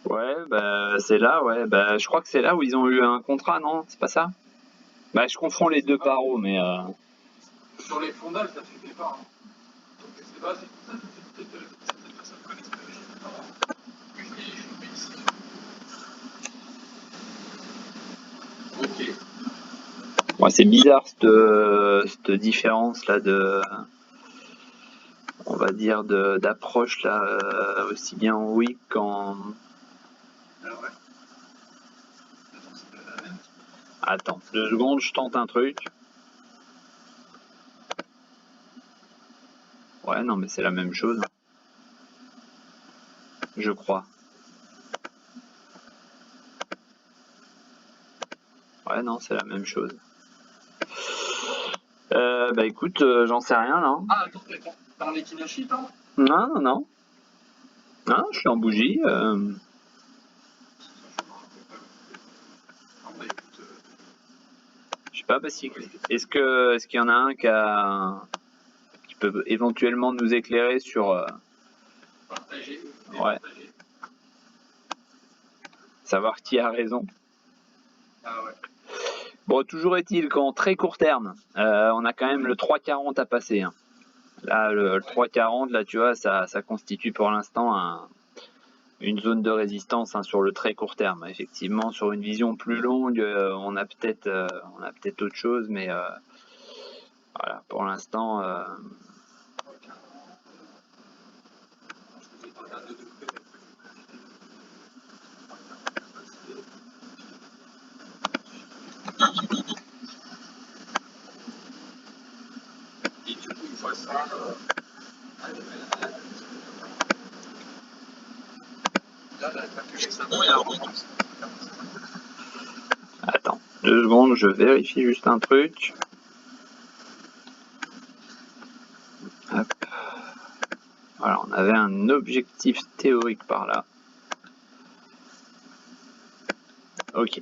Ouais, bah, c'est là, ouais. Bah, je crois que c'est là où ils ont eu un contrat, non? C'est pas ça? Bah, je confonds les deux paros, mais... Sur les fondales, ça ne suffit pas. Hein. Donc, je sais pas, c'est pour ça que certaines personnes connaissent pas, je sais pas. Que je l'ai chopé ici. Ok. Ouais, c'est bizarre, cette différence-là de... On va dire d'approche, là, aussi bien en Wii qu'en... Alors, ouais. Attends, c'est pas la même. Attends, 2 secondes, je tente un truc. Ouais, non, mais c'est la même chose. Je crois. Ouais, non, c'est la même chose. Bah écoute, j'en sais rien, là. Ah, attends, par les Kinashi, pardon? Non. Non, je suis en bougie. Ah, bah écoute, Je sais pas, bah, si... Est-ce qu'il y en a un qui peut éventuellement nous éclairer sur... partager. Ouais, savoir qui a raison. Ah ouais. Bon, toujours est-il qu'en très court terme, on a quand même le 3,40 à passer, hein. Là, le 3,40, là, tu vois, ça constitue pour l'instant une zone de résistance, hein, sur le très court terme. Effectivement, sur une vision plus longue, on a peut-être autre chose, mais voilà, pour l'instant, Et du coup, une fois ça, là, t'as plus récemment, il y a un remonte. attends, 2 secondes, je vérifie juste un truc. Hop. Voilà, on avait un objectif théorique par là. Ok.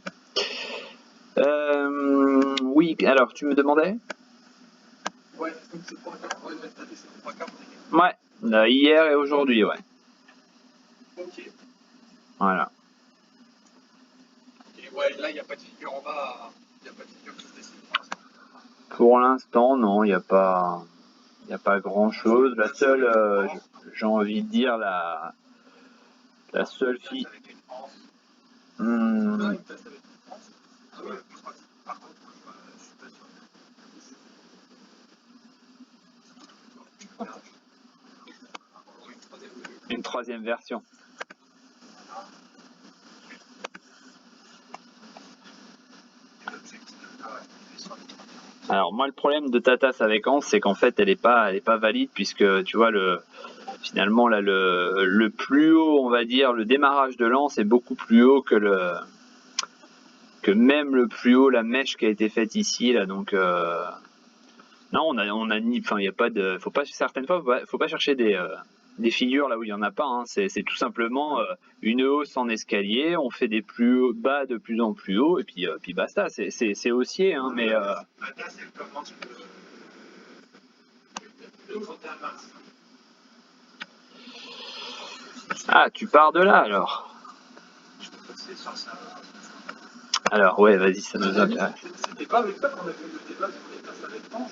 Oui, alors tu me demandais? Ouais, donc c'est 3,40. On va mettre ta descente 3,40. Ouais, hier et aujourd'hui, ouais. Ok. Voilà. Et ouais, là, il n'y a pas de figure en bas. Il n'y a pas de figure qui se dessine pour l'instant. Pour l'instant, non, il n'y a pas grand-chose. La seule, j'ai envie de dire, la seule fille. Avec une France. Hmm, Non, il teste avec une France. Ah ouais, je crois que par contre, je suis pas sûr. Ou une troisième de une troisième version. l'objectif. Ah ouais, il est sur les 30. Alors moi, le problème de Tata Savekance, c'est qu'en fait, elle est pas valide puisque tu vois finalement là le plus haut, on va dire, le démarrage de lance est beaucoup plus haut que même le plus haut, la mèche qui a été faite ici là. Donc non, on a ni, enfin, il y a pas de, faut pas certaines fois, faut pas chercher des figures là où il y en a pas. Hein. C'est tout simplement une hausse en escalier. On fait des plus bas de plus en plus haut et puis basta. C'est haussier, hein, mais Là, c'est commence le 31 mars. ah, tu pars de là alors. Je peux passer sur ça. Alors ouais, vas-y, ça nous intéresse. C'était pas avec toi qu'on a fait le débat sur les places avec France.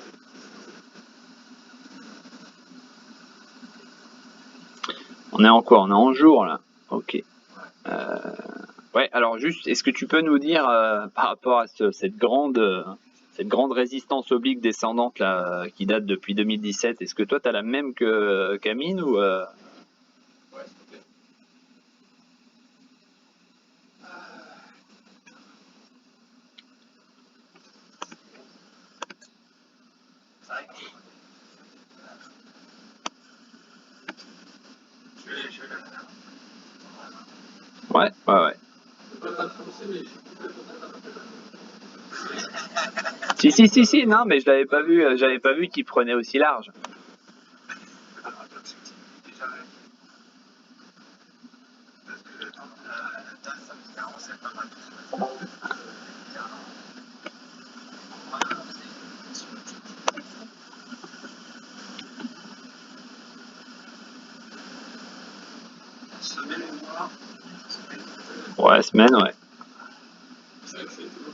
On est en quoi? On est en jour là. Ok. Ouais, alors juste, est-ce que tu peux nous dire par rapport à cette grande résistance oblique descendante là qui date depuis 2017, est-ce que toi tu as la même que Camille ou Ouais, s'il te plaît. Ça arrive. Je vais la faire. ouais, ouais, ouais. Je peux pas te prononcer, mais Si, non, mais je l'avais pas vu, j'avais pas vu qu'il prenait aussi large. l'objectif est déjà réalisé. Parce que la tasse, ça me fait c'est pas mal. Semaine ou mois. Ouais, semaine, ouais. C'est vrai que c'est toujours.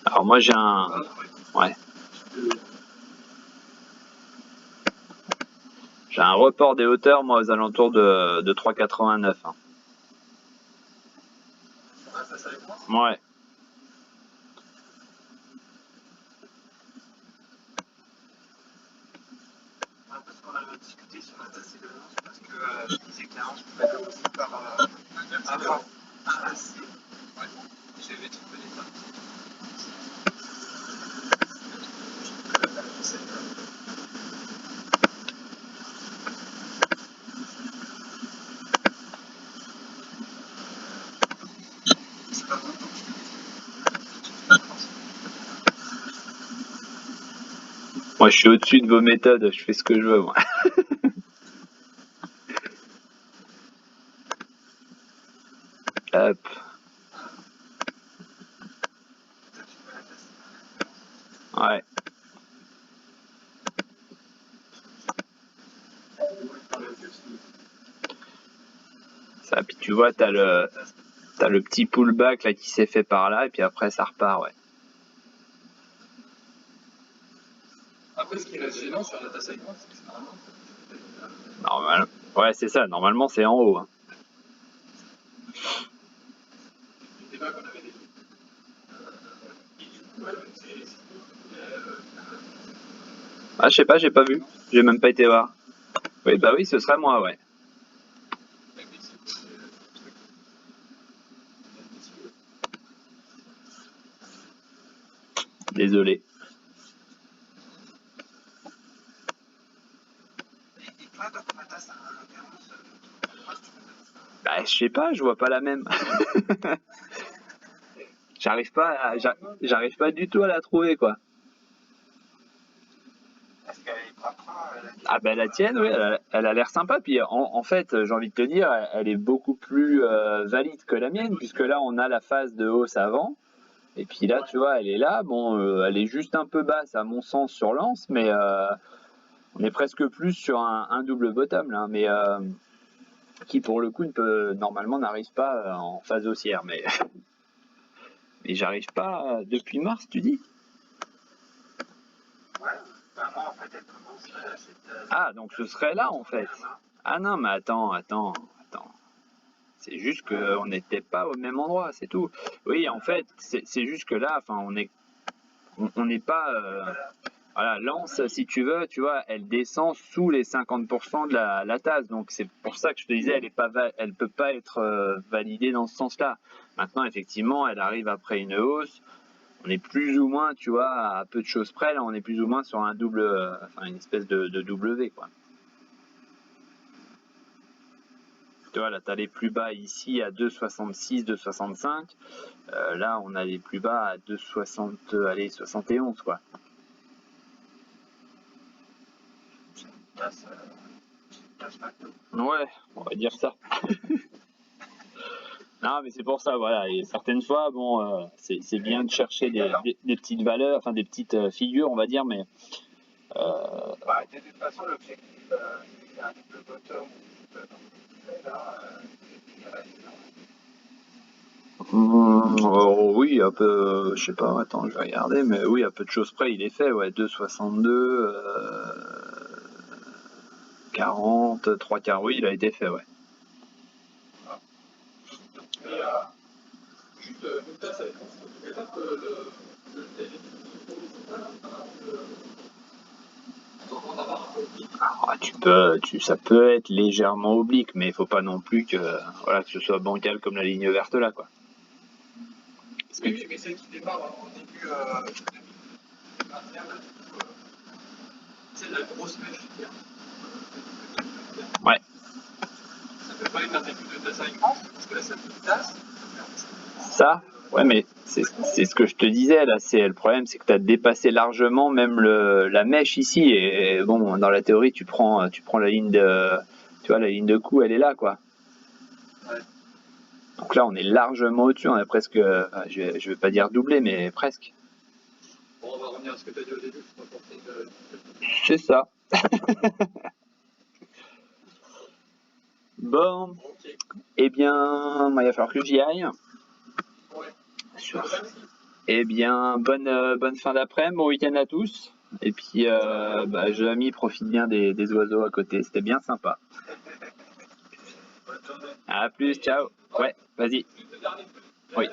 Alors moi j'ai un, ouais, j'ai un report des hauteurs moi aux alentours de 3,89. Hein. Ah, ça avec moi. Ouais. Parce qu'on avait discuté sur la tasse et le lance, parce que je disais que la lance pouvait commencer par avant. Ah, c'est. Ouais, j'avais trouvé les dates. C'est pas bon pour que je Moi je suis au-dessus de vos méthodes, je fais ce que je veux moi. Hop. Ouais. Ça, puis tu vois, t'as le petit pullback là qui s'est fait par là et puis après ça repart, ouais. Après, ce qui reste gênant sur la tasse avec moi, c'est que c'est normalement. Normal. Ouais, c'est ça. Normalement c'est en haut. Hein. Le débat qu'on avait dit. Et du coup, ouais, c'est. Ah, je sais pas, j'ai pas vu. J'ai même pas été voir. Oui, bah oui, ce serait moi, ouais. Désolé. Bah, je sais pas, je vois pas la même. J'arrive pas du tout à la trouver, quoi. Est-ce qu'elle est propre, Ah ben la tienne, oui, elle a l'air sympa. Puis en fait, j'ai envie de te dire, elle est beaucoup plus valide que la mienne, puisque là, on a la phase de hausse avant. Et puis là, tu vois, elle est là. Bon, elle est juste un peu basse, à mon sens, sur l'anse, mais on est presque plus sur un double bottom, là. Mais qui, pour le coup, normalement, n'arrive pas en phase haussière. Mais, mais j'arrive pas depuis mars, tu dis? Ouais, bah moi en fait elle commence Ah, donc ce serait là, en fait. Ah non, mais attends. C'est juste qu'on n'était pas au même endroit, c'est tout. Oui, en fait, c'est juste que là, enfin, on n'est pas. Voilà, Lance, si tu veux, tu vois, elle descend sous les 50% de la tasse. Donc c'est pour ça que je te disais, elle peut pas être validée dans ce sens-là. Maintenant, effectivement, elle arrive après une hausse. On est plus ou moins, tu vois, à peu de choses près, là, on est plus ou moins sur un double, enfin une espèce de W, quoi. Tu vois, là, tu as les plus bas ici à 2,66, 2,65. Là, on a les plus bas à 2,60, allez, 71, quoi. Ouais, on va dire ça. Non, mais c'est pour ça, voilà. Et certaines fois, bon, c'est bien de chercher des petites valeurs, enfin des petites figures, on va dire, mais bah, de toute façon l'objectif c'est un double bottom là, oui, un peu, je sais pas, attends, je vais regarder, mais oui, à peu de choses près, il est fait, ouais, 2,62, 40, 3 quarts, oui, il a été fait, ouais. Ah, ça peut être légèrement oblique, mais il faut pas non plus que, voilà, que ce soit bancal comme la ligne verte là, quoi. oui, mais celle qui démarre au début 2021, là, c'est la grosse mèche. Ouais. Ça peut pas être un début de tasse avec France, parce que là ça fait une tasse. Ça, ouais, mais c'est ce que je te disais là. C'est le problème, c'est que tu as dépassé largement même la mèche ici. Et bon, dans la théorie, tu prends la ligne de, tu vois, la ligne de coup, elle est là, quoi. Ouais. Donc là, on est largement au-dessus. On est presque, je vais pas dire doublé, mais presque. Bon, on va revenir à ce que tu as dit au début, c'est pas porté de... C'est ça. Bon, Ok. eh bien, il va falloir que j'y aille. Ouais. Sur Eh bien, bonne fin d'après-midi, bon week-end à tous. Et puis, Jérémy, profite bien des oiseaux à côté, c'était bien sympa. Bonne journée. À plus, ciao. Ouais, vas-y. Oui.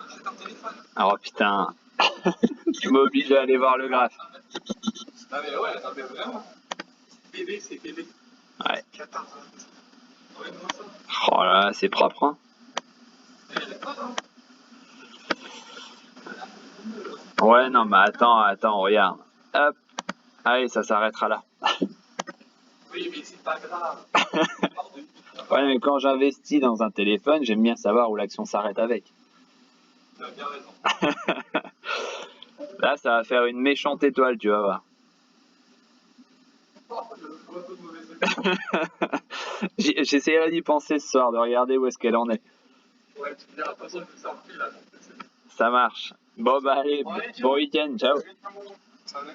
C'est un téléphone. Alors putain, tu m'obliges à aller voir le graphe. Ah mais ouais, non mais vraiment. Bébé, c'est bébé. Ouais. 14 ans. Ouais, moi ça. Oh là, c'est propre, hein. Ouais, non, mais attends, regarde. Hop. Allez, ça s'arrêtera là. Oui, mais c'est pas grave. Ouais, mais quand j'investis dans un téléphone, j'aime bien savoir où l'action s'arrête avec. Tu as bien raison. Là, ça va faire une méchante étoile, tu vas voir. J'essaierai d'y penser ce soir, de regarder où est-ce qu'elle en est. Ouais, tu me diras, de toute façon, je me sens plus là. Ça marche. Bon, bah allez, bon week-end, ciao. Salut.